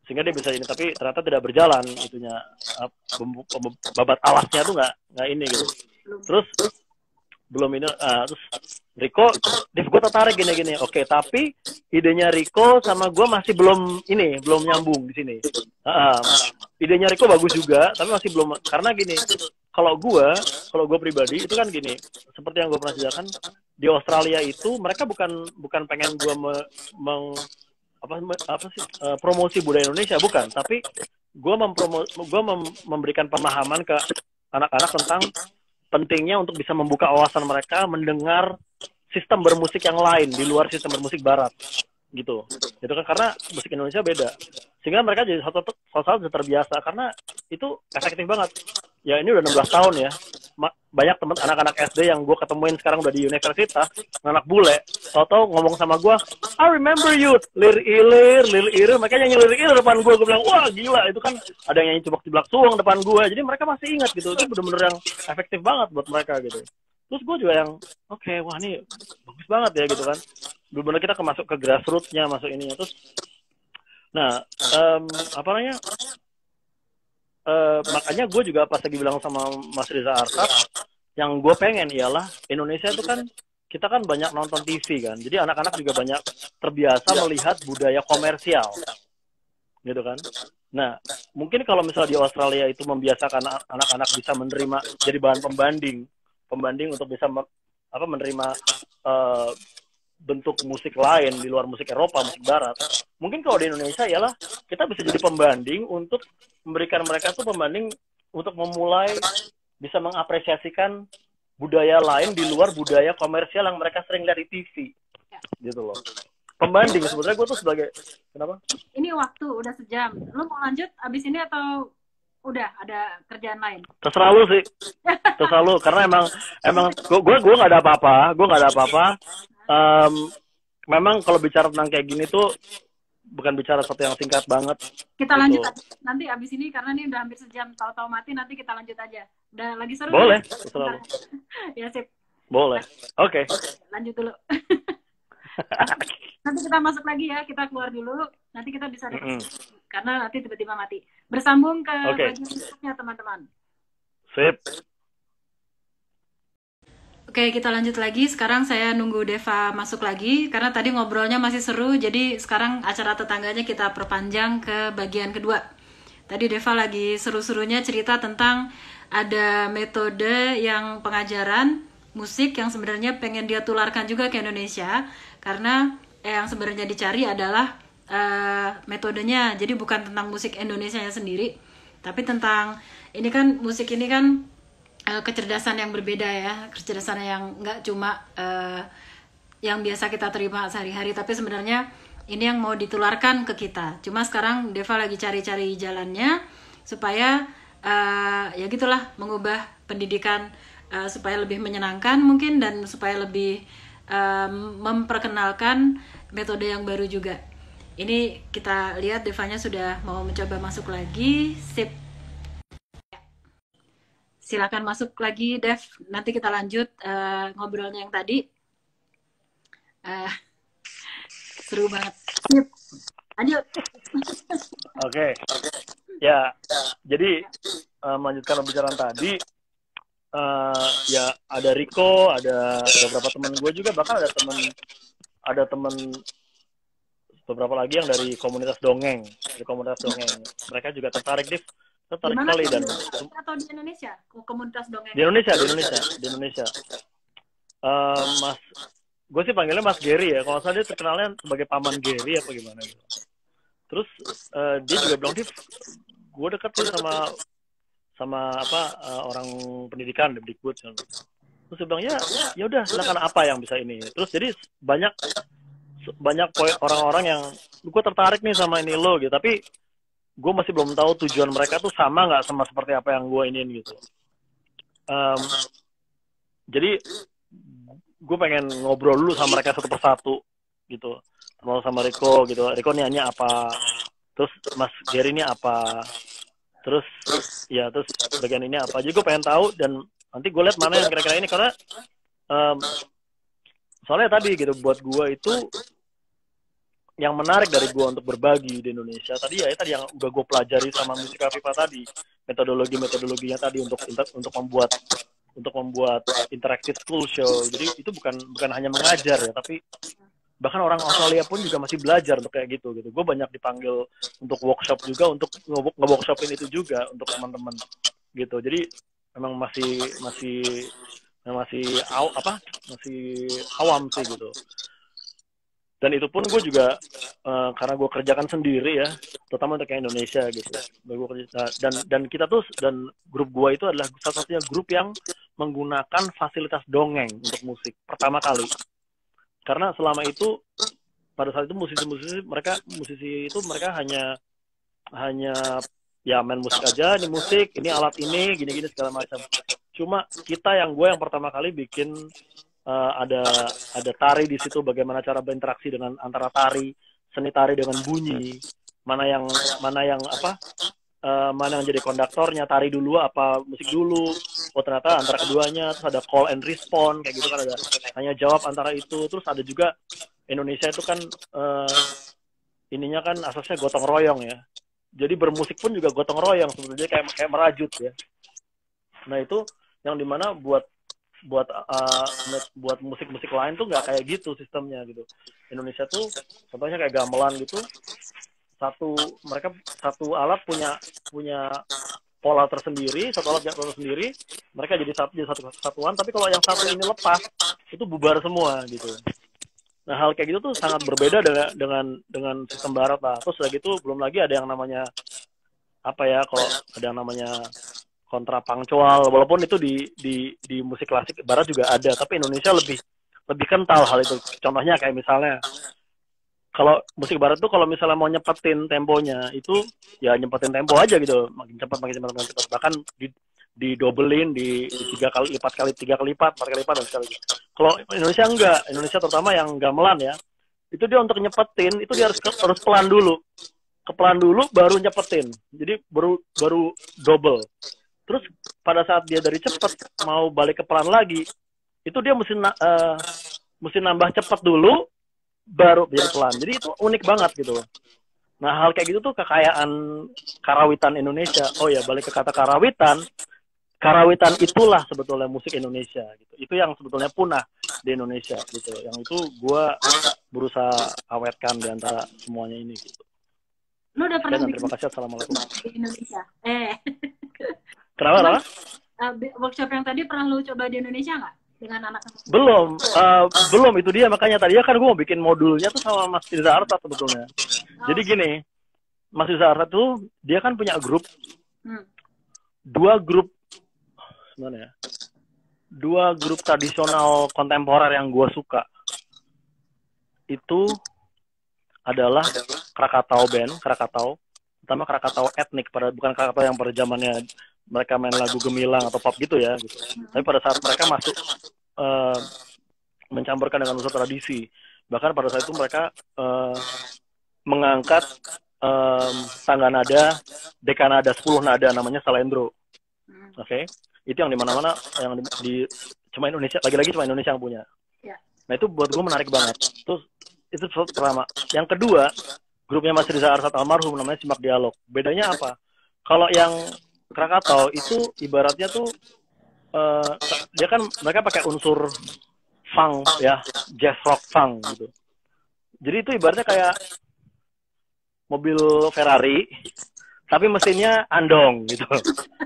[SPEAKER 2] Sehingga dia bisa ini, tapi ternyata tidak berjalan itunya, babat alasnya tuh nggak ini gitu. Terus belum ini, terus Rico, gue tertarik gini. Oke, tapi idenya Rico sama gue masih belum nyambung di sini. Idenya Rico bagus juga, tapi masih belum, karena gini, kalau gue pribadi itu kan gini, seperti yang gue pernah ceritakan, di Australia itu mereka bukan pengen gue promosi budaya Indonesia, bukan, tapi gue memberikan pemahaman ke anak-anak tentang pentingnya untuk bisa membuka wawasan mereka mendengar sistem bermusik yang lain di luar sistem bermusik barat. gitu. Itu kan karena musik Indonesia beda. Sehingga mereka jadi satu terbiasa karena itu efektif banget. Ya ini udah 16 tahun ya. Banyak teman anak-anak SD yang gue ketemuin sekarang udah di universitas, anak bule, tau-tau ngomong sama gue, I remember you, lir ilir, mereka nyanyi lir ilir depan gue bilang, wah gila, itu kan ada yang nyanyi cebak-cebak suang depan gue, jadi mereka masih ingat gitu, itu bener-bener yang efektif banget buat mereka gitu. Terus gue juga yang, oke, wah ini bagus banget ya gitu kan, bener-bener kita masuk ke grassroots-nya, masuk ininya, terus, nah, apa namanya, makanya gue juga pas lagi bilang sama Mas Riza Artab, yang gue pengen ialah Indonesia itu kan kita kan banyak nonton TV kan, jadi anak-anak juga banyak terbiasa melihat budaya komersial, gitu kan. Nah, mungkin kalau misalnya di Australia itu membiasakan anak-anak bisa menerima jadi bahan pembanding untuk bisa menerima bentuk musik lain di luar musik Eropa, musik Barat. Mungkin kalau di Indonesia ialah kita bisa jadi pembanding untuk memberikan mereka tuh pembanding untuk memulai bisa mengapresiasikan budaya lain di luar budaya komersial yang mereka sering lihat di TV, gitu loh. Pembanding sebenarnya gue tuh sebagai kenapa?
[SPEAKER 1] Ini waktu udah sejam. Lu mau lanjut abis ini atau udah ada kerjaan lain?
[SPEAKER 2] Terserah lu sih, terserah lu karena emang gue nggak ada apa-apa. Memang kalau bicara tentang kayak gini tuh bukan bicara sesuatu yang singkat banget.
[SPEAKER 1] Kita lanjut nanti abis ini karena ini udah hampir sejam, tahu-tahu mati, nanti kita lanjut aja. Udah lagi seru?
[SPEAKER 2] Boleh,
[SPEAKER 1] terserah lu. Ya sip.
[SPEAKER 2] Boleh. Oke.
[SPEAKER 1] Lanjut dulu. Nanti kita masuk lagi ya, kita keluar dulu. Nanti kita bisa karena nanti tiba-tiba mati. Bersambung ke bagian berikutnya teman-teman.
[SPEAKER 2] Sip.
[SPEAKER 1] Oke, kita lanjut lagi. Sekarang saya nunggu Deva masuk lagi karena tadi ngobrolnya masih seru. Jadi sekarang acara tetangganya kita perpanjang ke bagian kedua. Tadi Deva lagi seru-serunya cerita tentang ada metode yang pengajaran musik yang sebenarnya pengen dia tularkan juga ke Indonesia karena yang sebenarnya dicari adalah metodenya. Jadi bukan tentang musik Indonesianya sendiri, tapi tentang ini kan musik ini kan kecerdasan yang berbeda ya, kecerdasan yang nggak cuma yang biasa kita terima sehari-hari, tapi sebenarnya ini yang mau ditularkan ke kita. Cuma sekarang Deva lagi cari-cari jalannya supaya ya gitulah mengubah pendidikan supaya lebih menyenangkan mungkin dan supaya lebih memperkenalkan metode yang baru juga. Ini kita lihat Devanya sudah mau mencoba masuk lagi. Sip. Silakan masuk lagi, Dev. Nanti kita lanjut ngobrolnya yang tadi. Seru banget. Yuk, lanjut.
[SPEAKER 2] Oke. Ya, jadi melanjutkan pembicaraan tadi, ya ada Rico, ada beberapa teman gue juga, bahkan ada teman beberapa lagi yang dari komunitas dongeng, Mereka juga tertarik sekali dan
[SPEAKER 1] atau di Indonesia komunitas dongeng
[SPEAKER 2] di Indonesia Mas, gue sih panggilnya Mas Gary ya, kalau salah dia terkenalnya sebagai paman Gary apa gimana gitu. Terus dia juga bilang gue dekat sih sama orang pendidikan di Dikbud. Terus dia bilang ya udah silakan apa yang bisa ini. Terus jadi banyak orang-orang yang gue tertarik nih sama ini lo gitu, tapi gue masih belum tahu tujuan mereka tuh sama nggak sama seperti apa yang gue ingin gitu. Jadi gue pengen ngobrol dulu sama mereka satu persatu gitu. Mau sama Rico gitu. Rico nanya apa, terus Mas Gary ini apa, terus bagian ini apa. Jadi gue pengen tahu dan nanti gue lihat mana yang kira-kira ini karena soalnya tadi gitu buat gue itu yang menarik dari gue untuk berbagi di Indonesia tadi yang udah gue pelajari sama Musika Viva tadi, metodologinya tadi untuk membuat interactive school show. Jadi itu bukan hanya mengajar ya, tapi bahkan orang Australia pun juga masih belajar untuk kayak gitu. Gue banyak dipanggil untuk workshop juga, untuk nge-workshopin itu juga untuk teman-teman gitu. Jadi memang masih awam sih gitu. Dan itu pun gue juga karena gue kerjakan sendiri ya, terutama untuk yang Indonesia gitu. Dan kita tuh, dan grup gue itu adalah satu-satunya grup yang menggunakan fasilitas dongeng untuk musik pertama kali. Karena selama itu pada saat itu musisi itu mereka hanya ya main musik aja, ini musik, ini alat ini, gini-gini segala macam. Cuma gue yang pertama kali bikin ada tari di situ, bagaimana cara berinteraksi dengan antara seni tari dengan bunyi, mana yang jadi konduktornya, tari dulu apa musik dulu. Oh ternyata antara keduanya, terus ada call and respond kayak gitu kan, ada tanya jawab antara itu. Terus ada juga Indonesia itu kan ininya kan asasnya gotong royong ya. Jadi bermusik pun juga gotong royong sebenarnya, kayak merajut ya. Nah itu yang dimana buat musik-musik lain tuh nggak kayak gitu sistemnya gitu. Indonesia tuh contohnya kayak gamelan gitu, satu alat punya pola tersendiri, satu alat tersendiri, mereka jadi satu kesatuan. Tapi kalau yang satu ini lepas, itu bubar semua gitu. Nah hal kayak gitu tuh sangat berbeda dengan sistem barat lah. Terus udah gitu belum lagi ada yang namanya kalau ada yang namanya kontrapangcual, walaupun itu di musik klasik barat juga ada, tapi Indonesia lebih kental hal itu. Contohnya kayak misalnya kalau musik barat tuh kalau misalnya mau nyepetin temponya itu ya nyepetin tempo aja gitu, makin cepat, bahkan didobelin di 3 kali lipat, 4 kali lipat dan sekali. Kalau Indonesia enggak, Indonesia terutama yang gamelan ya, itu dia untuk nyepetin itu dia harus pelan dulu, kepelan dulu baru nyepetin, jadi baru double. Terus pada saat dia dari cepet mau balik ke pelan lagi, itu dia mesti nambah cepet dulu baru jadi pelan. Jadi itu unik banget gitu. Nah hal kayak gitu tuh kekayaan karawitan Indonesia. Oh ya balik ke kata karawitan itulah sebetulnya musik Indonesia gitu. Itu yang sebetulnya punah di Indonesia gitu. Yang itu gue berusaha awetkan di antara semuanya ini gitu.
[SPEAKER 1] Lu udah pernah
[SPEAKER 2] terima kasih, assalamualaikum.
[SPEAKER 1] Di Indonesia.
[SPEAKER 2] Kenapa?
[SPEAKER 1] Workshop yang tadi pernah lu coba di Indonesia nggak? Dengan anak-anak?
[SPEAKER 2] Belum, itu dia makanya tadinya kan gue mau bikin modulnya tuh sama Mas Riza Arsat sebetulnya. Jadi gini, Mas Riza Arsat tuh dia kan punya grup, dua grup tradisional kontemporer yang gue suka itu adalah Krakatau Band, pertama Krakatau etnik, bukan Krakatau yang pada zamannya mereka main lagu gemilang atau pop gitu ya gitu. Tapi pada saat mereka masuk mencampurkan dengan unsur tradisi, bahkan pada saat itu mereka mengangkat tangga nada, dekanada 10 nada namanya Salendro. Oke. Itu yang di mana-mana, yang cuma Indonesia, lagi-lagi cuma Indonesia yang punya. Nah itu buat gue menarik banget. Terus itu pertama. Yang kedua, grupnya Mas Riza Arsat almarhum namanya Simak Dialog. Bedanya apa? Kalau yang Krakatau itu ibaratnya tuh dia kan mereka pakai unsur funk ya, jazz rock funk gitu. Jadi itu ibaratnya kayak mobil Ferrari tapi mesinnya andong gitu.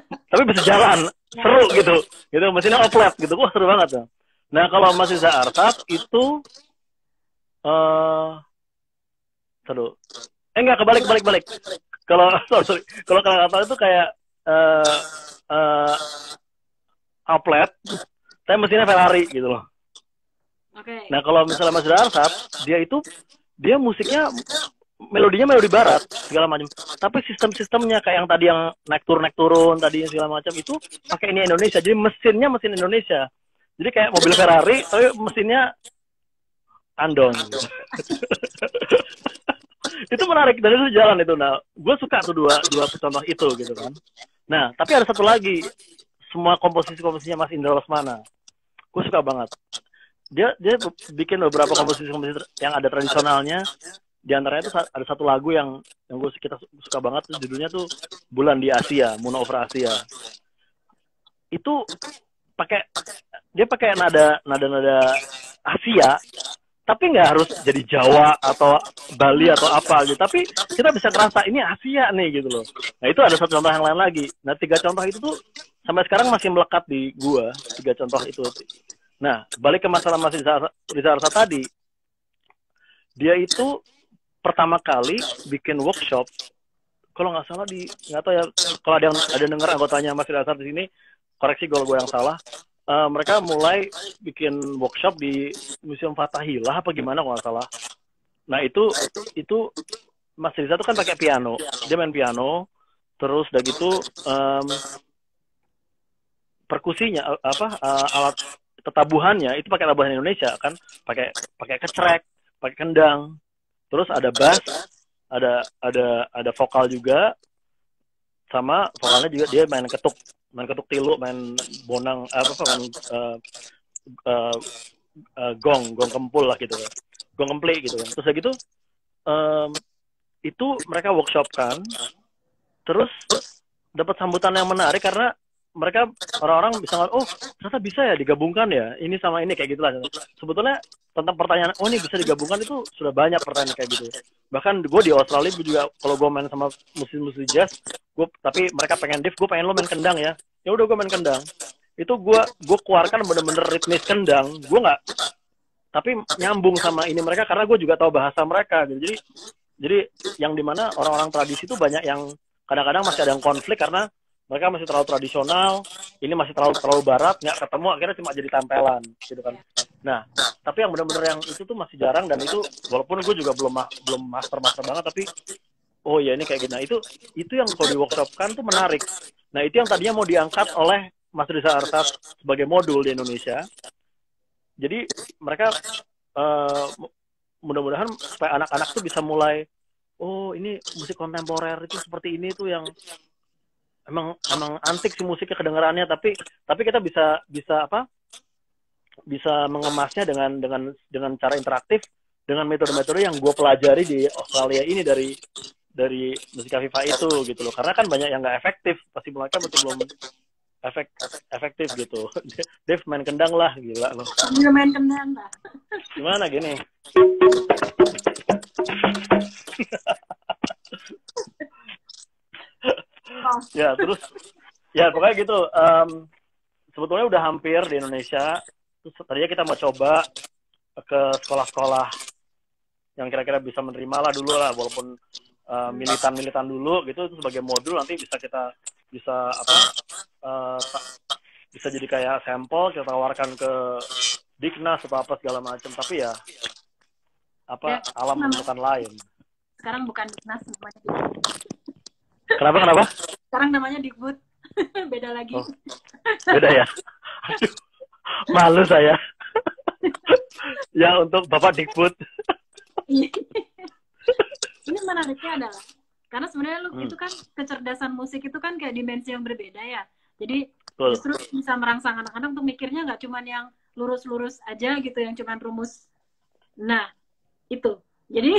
[SPEAKER 2] Tapi bisa jalan, seru gitu. Gitu mesinnya oplet gitu. Wah, seru banget tuh. Nah, kalau Mas Riza Arsat itu enggak, kebalik. Kalau Krakatau itu kayak outlet, tapi mesinnya Ferrari gitu loh.
[SPEAKER 1] Okay.
[SPEAKER 2] Nah kalau misalnya Mas Riza Arsat, dia musiknya melodi barat segala macam. Tapi sistemnya kayak yang tadi yang naik turun tadi segala macam itu pakai ini Indonesia. Jadi mesin Indonesia. Jadi kayak mobil Ferrari, tapi mesinnya andong. Gitu. Itu menarik dan itu jalan itu. Nah, gue suka tuh dua contoh itu gitu kan. Nah, tapi ada satu lagi, semua komposisinya Mas Indra Lesmana, gue suka banget. Dia bikin beberapa komposisi yang ada tradisionalnya. Di antaranya tuh ada satu lagu yang kita suka banget, tuh judulnya tuh Bulan di Asia, Moon Over Asia. Itu dia pakai nada Asia, tapi nggak harus jadi Jawa atau Bali atau apa gitu. Tapi kita bisa ngerasa ini Asia nih gitu loh. Nah itu ada satu contoh yang lain lagi. Nah 3 contoh itu tuh sampai sekarang masih melekat di gua, 3 contoh itu. Nah balik ke masalah Mas Riza Arsat tadi, dia itu pertama kali bikin workshop, kalau nggak salah nggak tahu ya, kalau ada dengar anggotanya Mas Riza Arsat di sini, koreksi kalau gue yang salah. Mereka mulai bikin workshop di Museum Fathahillah apa gimana kalau nggak salah. Nah itu Mas Riza tuh kan pakai piano, dia main piano, terus udah gitu perkusinya alat tetabuhannya itu pakai tabuhan Indonesia kan, pakai kecrek, pakai kendang, terus ada bass, ada vokal juga, sama vokalnya juga dia main ketuk tilu, main bonang main uh, gong kempul lah gitu kan, gong kempli gitu kan. Terus gitu itu mereka workshopkan, terus dapat sambutan yang menarik karena mereka orang-orang bisa ngeliat, oh ternyata bisa ya digabungkan ya ini sama ini kayak gitulah. Sebetulnya tentang pertanyaan oh ini bisa digabungkan itu sudah banyak pertanyaan kayak gitu. Bahkan gue di Australia gue juga kalau gue main sama musisi jazz, tapi mereka pengen Dev, gue pengen lo main kendang ya. Ya udah gue main kendang. Itu gue keluarkan bener-bener ritmis kendang. Gue nggak, tapi nyambung sama ini mereka karena gue juga tahu bahasa mereka gitu. Jadi yang dimana orang-orang tradisi itu banyak yang kadang-kadang masih ada yang konflik karena mereka masih terlalu tradisional, ini masih terlalu barat, nggak ketemu, akhirnya cuma jadi tempelan gitu kan. Nah, tapi yang benar-benar yang itu tuh masih jarang, dan itu walaupun gue juga belum master banget, tapi oh ya ini kayak gini. Nah, itu yang kalau di workshopkan tuh menarik. Nah, itu yang tadinya mau diangkat oleh Mas Riza Arsat sebagai modul di Indonesia. Jadi mereka mudah-mudahan supaya anak-anak tuh bisa mulai, oh ini musik kontemporer itu seperti ini tuh yang emang antik sih musiknya kedengarannya, tapi kita bisa mengemasnya dengan cara interaktif, dengan metode-metode yang gue pelajari di Australia ini dari musik Afifa itu gitu loh. Karena kan banyak yang nggak efektif, pasti mereka masih belum efektif gitu. Dev main kendang lah, gila loh.
[SPEAKER 1] Dia main kendang lah.
[SPEAKER 2] Gimana gini? Ya terus ya pokoknya gitu. Sebetulnya udah hampir di Indonesia. Terus tadinya kita mau coba ke sekolah-sekolah yang kira-kira bisa menerima lah dulu lah, walaupun militan dulu gitu, itu sebagai modul nanti bisa kita bisa jadi kayak sampel kita tawarkan ke Diknas atau apa segala macam. Tapi ya alam menentukan lain.
[SPEAKER 1] Sekarang bukan Diknas namanya.
[SPEAKER 2] Kenapa?
[SPEAKER 1] Sekarang namanya Dikbud. Beda lagi.
[SPEAKER 2] Oh, beda ya. Aduh, malu saya. Ya untuk Bapak Dikbud.
[SPEAKER 1] Ini menariknya adalah karena sebenarnya itu kan kecerdasan musik itu kan kayak dimensi yang berbeda ya. Jadi justru bisa merangsang anak-anak untuk mikirnya nggak cuma yang lurus-lurus aja gitu, yang cuma rumus. Nah itu. Jadi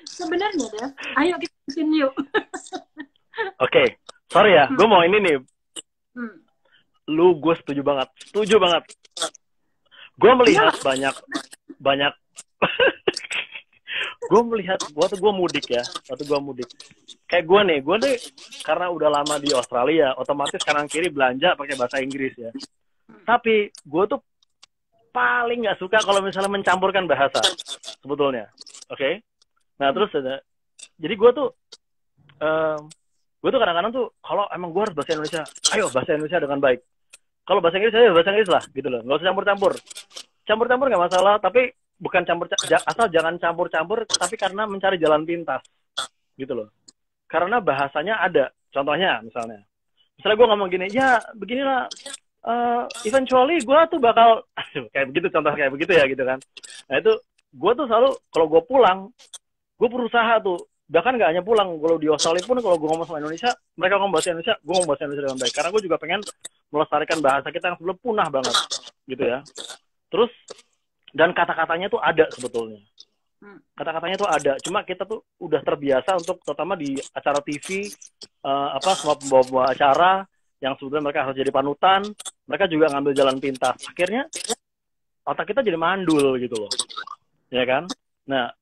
[SPEAKER 1] sebenarnya Dev, ayo kita bikin yuk.
[SPEAKER 2] Oke, sorry ya, gue mau ini nih. Gue setuju banget. Gue melihat banyak. Waktu gue mudik. Kayak gue nih karena udah lama di Australia, otomatis kanan kiri belanja pakai bahasa Inggris ya. Tapi gue tuh paling nggak suka kalau misalnya mencampurkan bahasa sebetulnya. Oke? Nah terus jadi gue tuh kadang-kadang tuh kalau emang gue harus bahasa Indonesia, ayo bahasa Indonesia dengan baik. Kalau bahasa Inggris ayo bahasa Inggris lah gitu loh, nggak usah campur nggak masalah, tapi bukan asal jangan campur tapi karena mencari jalan pintas gitu loh. Karena bahasanya ada, contohnya misalnya gue ngomong gini, ya beginilah eventually gue tuh bakal kayak begitu, contoh kayak begitu ya gitu kan. Nah itu gue tuh selalu kalau gue pulang, gue berusaha tuh, bahkan nggak hanya pulang, kalau di Australia pun kalau gue ngomong sama Indonesia, mereka ngomong bahasa Indonesia, gue ngomong bahasa Indonesia dengan baik, karena gue juga pengen melestarikan bahasa kita yang sebelum punah banget gitu ya. Terus dan kata-katanya tuh ada sebetulnya, cuma kita tuh udah terbiasa untuk, terutama di acara TV semua pembawa acara yang sebetulnya mereka harus jadi panutan, mereka juga ngambil jalan pintas, akhirnya otak kita jadi mandul gitu loh, ya kan. Nah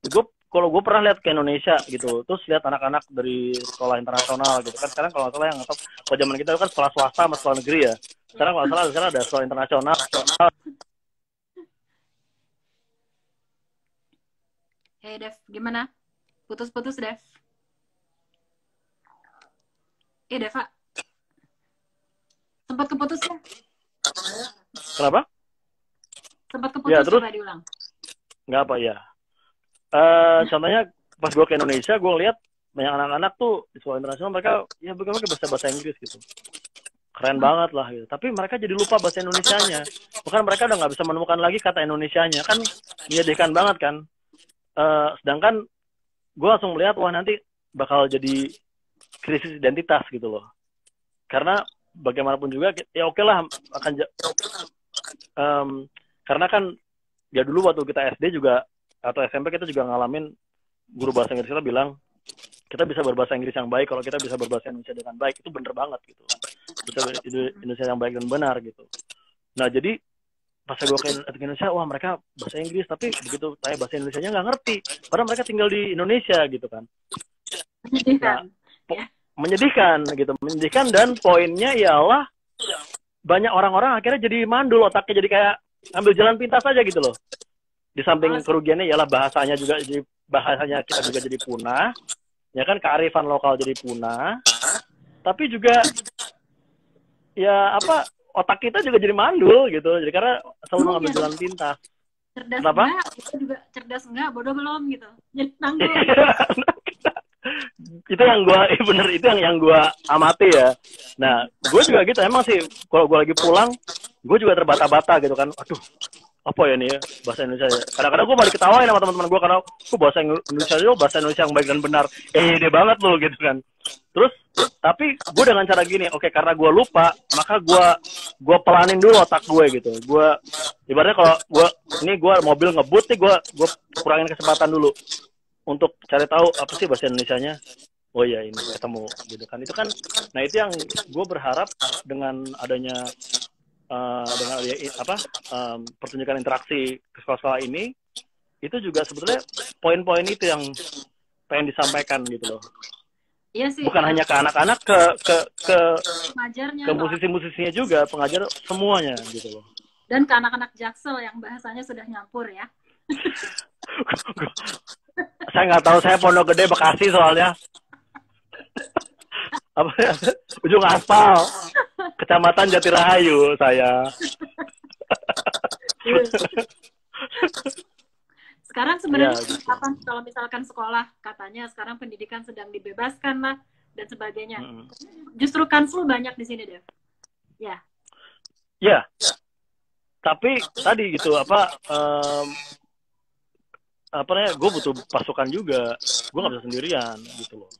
[SPEAKER 2] kalau gue pernah lihat ke Indonesia gitu, terus lihat anak-anak dari sekolah internasional gitu kan. Sekarang kalau nggak salah yang kalau zaman kita kan sekolah swasta sama sekolah negeri ya. Sekarang kalau nggak salah ada sekolah internasional.
[SPEAKER 1] Hey Dev, gimana? Putus-putus Dev. Deva. Sempat keputus ya?
[SPEAKER 2] Kenapa?
[SPEAKER 1] Sempat keputus,
[SPEAKER 2] ya, terus
[SPEAKER 1] coba diulang.
[SPEAKER 2] Nggak apa ya. Contohnya pas gue ke Indonesia, gue lihat banyak anak-anak tuh di sekolah internasional mereka ya bagaimana bahasa Inggris gitu. Keren banget lah gitu. Tapi mereka jadi lupa bahasa Indonesianya. Bukan mereka udah nggak bisa menemukan lagi kata Indonesianya. Kan menyedihkan banget kan. Sedangkan gue langsung melihat wah nanti bakal jadi krisis identitas gitu loh. Karena bagaimanapun juga ya oke lah akan karena kan ya dulu waktu kita SD juga atau SMP kita juga ngalamin guru bahasa Inggris kita bilang kita bisa berbahasa Inggris yang baik kalau kita bisa berbahasa Indonesia dengan baik. Itu bener banget gitu. Bisa Indonesia yang baik dan benar gitu. Nah jadi pas gue ke Indonesia, wah mereka bahasa Inggris tapi begitu saya bahasa Indonesianya nggak ngerti. Padahal mereka tinggal di Indonesia gitu kan. Nah, menyedihkan gitu, menyedihkan dan poinnya ialah banyak orang-orang akhirnya jadi mandul, otaknya jadi kayak ambil jalan pintas aja gitu loh. Di samping kerugiannya ialah bahasanya juga jadi bahasanya kita juga jadi punah, ya kan kearifan lokal jadi punah, tapi juga ya apa otak kita juga jadi mandul gitu, jadi karena selalu mengambil jalan pintas.
[SPEAKER 1] Cerdas kenapa? Enggak, itu juga cerdas enggak, bodoh belum gitu. Jadi nanggung.
[SPEAKER 2] Itu yang gue bener itu yang gue amati ya. Nah gue juga gitu emang sih kalau gue lagi pulang gue juga terbata-bata gitu kan. Aduh apa ya nih ya, bahasa Indonesia ya. Kadang-kadang gue malah diketawain sama teman-teman gue karena bahasa Indonesia itu bahasa Indonesia yang baik dan benar. Ide banget loh gitu kan. Terus tapi gue dengan cara gini, oke karena gue lupa maka gue pelanin dulu otak gue gitu. Gue ibaratnya kalau gue mobil ngebut nih gue kurangin kesempatan dulu untuk cari tahu apa sih bahasa Indonesianya. Oh iya ini ketemu gitu kan. Itu kan nah itu yang gue berharap dengan adanya pertunjukan interaksi ke sekolah-sekolah ini itu juga sebetulnya poin-poin itu yang pengen disampaikan gitu loh.
[SPEAKER 1] Iya sih.
[SPEAKER 2] Bukan hanya ke anak-anak ke musisi-musisinya juga, pengajar semuanya gitu loh.
[SPEAKER 1] Dan ke anak-anak Jaksel yang bahasanya sudah nyampur ya.
[SPEAKER 2] Saya nggak tahu, saya Pondok Gede Bekasi soalnya. Apa ya? Ujung aspal. Kecamatan Jatirahayu saya.
[SPEAKER 1] Sekarang sebenarnya ya, gitu. Kalau misalkan sekolah katanya sekarang pendidikan sedang dibebaskan lah dan sebagainya. Justru kansel banyak di sini deh. Ya.
[SPEAKER 2] Ya. Tapi tadi gitu apa namanya gue butuh pasukan juga. Gue nggak bisa sendirian gitu loh.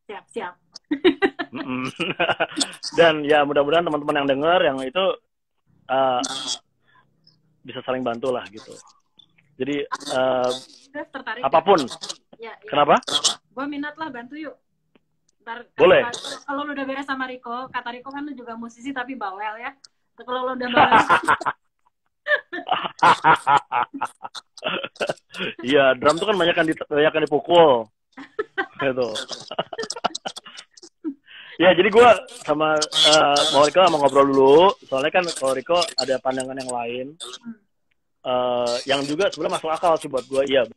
[SPEAKER 1] Siap.
[SPEAKER 2] Dan ya mudah-mudahan teman-teman yang dengar yang itu bisa saling bantu lah gitu. Jadi apapun. Ya. Kenapa?
[SPEAKER 1] Gue minat lah, bantu yuk. Ntar,
[SPEAKER 2] boleh.
[SPEAKER 1] Kalau lu udah beres sama Riko, kata Riko kan lu juga musisi tapi bawel ya. Kalau lu udah beres.
[SPEAKER 2] Iya, drum tuh kan banyak kan dipukul. Gitu. Ya, jadi gue sama mau Riko mau ngobrol dulu. Soalnya kan kalau Riko ada pandangan yang lain. Yang juga sebenarnya masuk akal sih buat gue. Iya.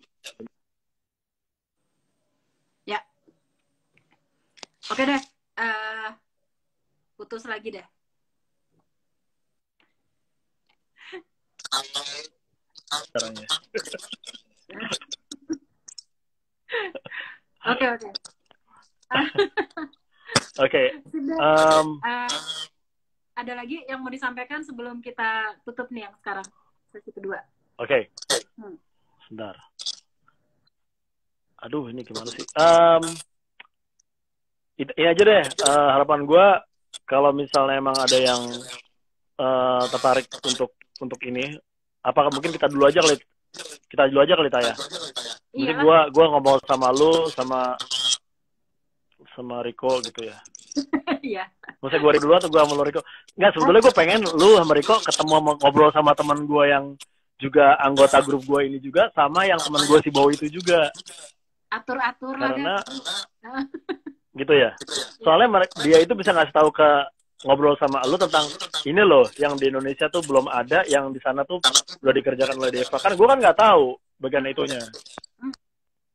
[SPEAKER 1] Ya. Oke deh. Putus lagi deh.
[SPEAKER 2] Caranya.
[SPEAKER 1] Oke.
[SPEAKER 2] Oke.
[SPEAKER 1] Ada lagi yang mau disampaikan sebelum kita tutup nih yang sekarang sesi kedua.
[SPEAKER 2] Oke. Sebentar. Aduh, ini gimana sih? Ini aja deh. Harapan gue kalau misalnya emang ada yang tertarik untuk ini, apakah mungkin kita dulu aja kali Taya. Mungkin gue ngomong sama lu sama Riko gitu ya.
[SPEAKER 1] Iya.
[SPEAKER 2] Maksudnya gue dulu atau gue sama Riko? Enggak, sebetulnya gue pengen lu sama Riko ketemu ngobrol sama teman gue yang juga anggota grup gue ini juga, sama yang teman gue si Bow itu juga.
[SPEAKER 1] Atur-atur
[SPEAKER 2] karena gitu ya. Soalnya dia itu bisa ngasih tahu ke ngobrol sama lu tentang ini loh, yang di Indonesia tuh belum ada, yang di sana tuh udah dikerjakan oleh Deva. Kan gue kan nggak tahu bagian itunya.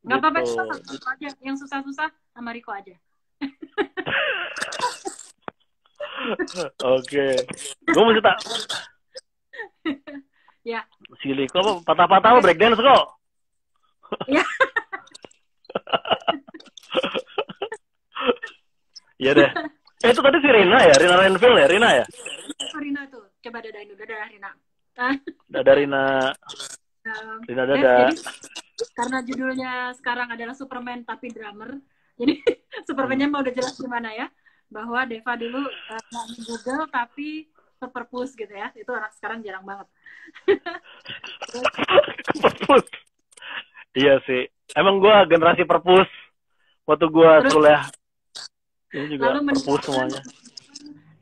[SPEAKER 1] Nggak apa-apa, gitu aja. Yang susah-susah sama Riko aja.
[SPEAKER 2] Oke. Gue mesti tak.
[SPEAKER 1] Ya.
[SPEAKER 2] Si Riko patah-patah breakdance kok.
[SPEAKER 1] Iya,
[SPEAKER 2] Iya deh. Itu tadi si Rina ya, Rina Renville ya, Rina ya.
[SPEAKER 1] Rina tuh. Coba dadain dulu, dadah Rina. Ah,
[SPEAKER 2] Dada Rina, Rina
[SPEAKER 1] Dev,
[SPEAKER 2] dada.
[SPEAKER 1] jadi karena judulnya sekarang adalah Superman tapi drummer, jadi Superman-nya mau udah jelas gimana ya, bahwa Deva dulu nggak di Google tapi ke perpus gitu ya, itu anak sekarang jarang banget. Terus,
[SPEAKER 2] Perpus. Iya sih. Emang gue generasi perpus. Waktu gue
[SPEAKER 1] terus
[SPEAKER 2] kuliah ini juga
[SPEAKER 1] lalu
[SPEAKER 2] perpus semuanya.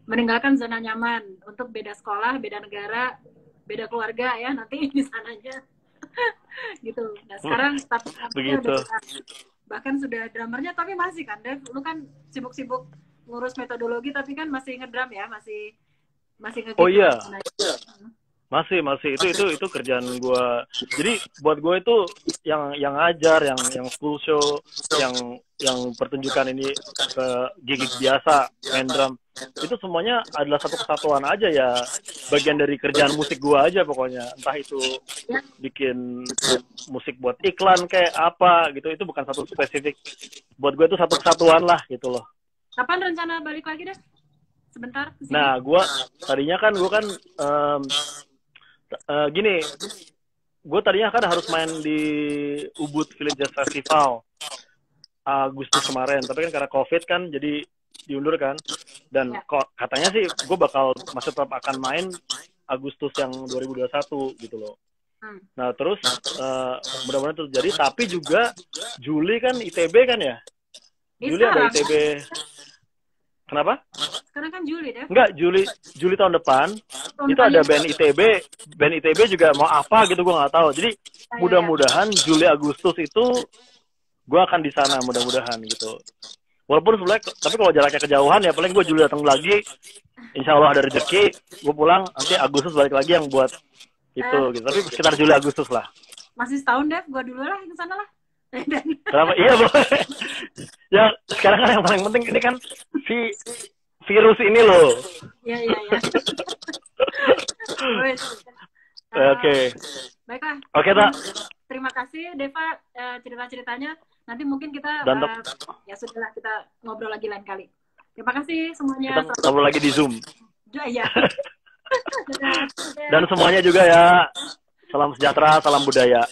[SPEAKER 1] meninggalkan zona nyaman untuk beda sekolah, beda negara, beda keluarga ya nanti di sananya gitu. Nah sekarang tapi
[SPEAKER 2] Begitu.
[SPEAKER 1] udah bahkan sudah drummernya tapi masih kan Dev, lu kan sibuk-sibuk ngurus metodologi tapi kan masih ngedrum ya, masih
[SPEAKER 2] Oh
[SPEAKER 1] nge-gig
[SPEAKER 2] iya,
[SPEAKER 1] lah.
[SPEAKER 2] masih itu kerjaan gue. Jadi buat gue itu yang ngajar, yang school show, yang pertunjukan ini ke gig biasa main drum, itu semuanya adalah satu kesatuan aja ya, bagian dari kerjaan musik gue aja pokoknya. Entah itu
[SPEAKER 1] Ya,
[SPEAKER 2] bikin musik buat iklan kayak apa gitu, itu bukan satu spesifik. Buat gue itu satu kesatuan lah gitu loh.
[SPEAKER 1] kapan rencana balik lagi Dev? Sebentar ke sini.
[SPEAKER 2] Nah, gue tadinya kan gini, gue tadinya kan harus main di Ubud Village Jazz Festival Agustus kemarin, tapi kan karena COVID kan jadi diundur kan. Dan
[SPEAKER 1] Ya.
[SPEAKER 2] kok katanya sih gue bakal masih tetap akan main Agustus yang 2021 gitu loh. Nah terus mudah-mudahan itu terjadi, tapi juga Juli kan ITB kan ya? Juli ada ITB. Kenapa?
[SPEAKER 1] Sekarang kan Juli Dev.
[SPEAKER 2] Enggak, Juli tahun depan itu ada band ITB juga mau apa gitu gue nggak tahu. Jadi mudah-mudahan Juli Agustus itu gue akan di sana mudah-mudahan gitu. Walaupun sebenarnya, tapi kalau jaraknya kejauhan ya paling gue Juli datang lagi. Insya Allah ada rezeki, gue pulang nanti Agustus balik lagi yang buat itu gitu. Tapi sekitar Juli Agustus lah.
[SPEAKER 1] Masih setahun Dev, gua dulu lah ke sana lah.
[SPEAKER 2] Kenapa? Iya boleh. Ya sekarang kan yang paling penting ini kan si virus ini loh.
[SPEAKER 1] Iya.
[SPEAKER 2] Oke.
[SPEAKER 1] Baiklah.
[SPEAKER 2] Oke, Tak.
[SPEAKER 1] Terima kasih Deva cerita-ceritanya. Nanti mungkin kita ya sudahlah, kita ngobrol lagi lain kali. Terima kasih semuanya.
[SPEAKER 2] Kita ngobrol lagi di Zoom.
[SPEAKER 1] Ya.
[SPEAKER 2] Dan semuanya juga ya. Salam sejahtera, salam budaya.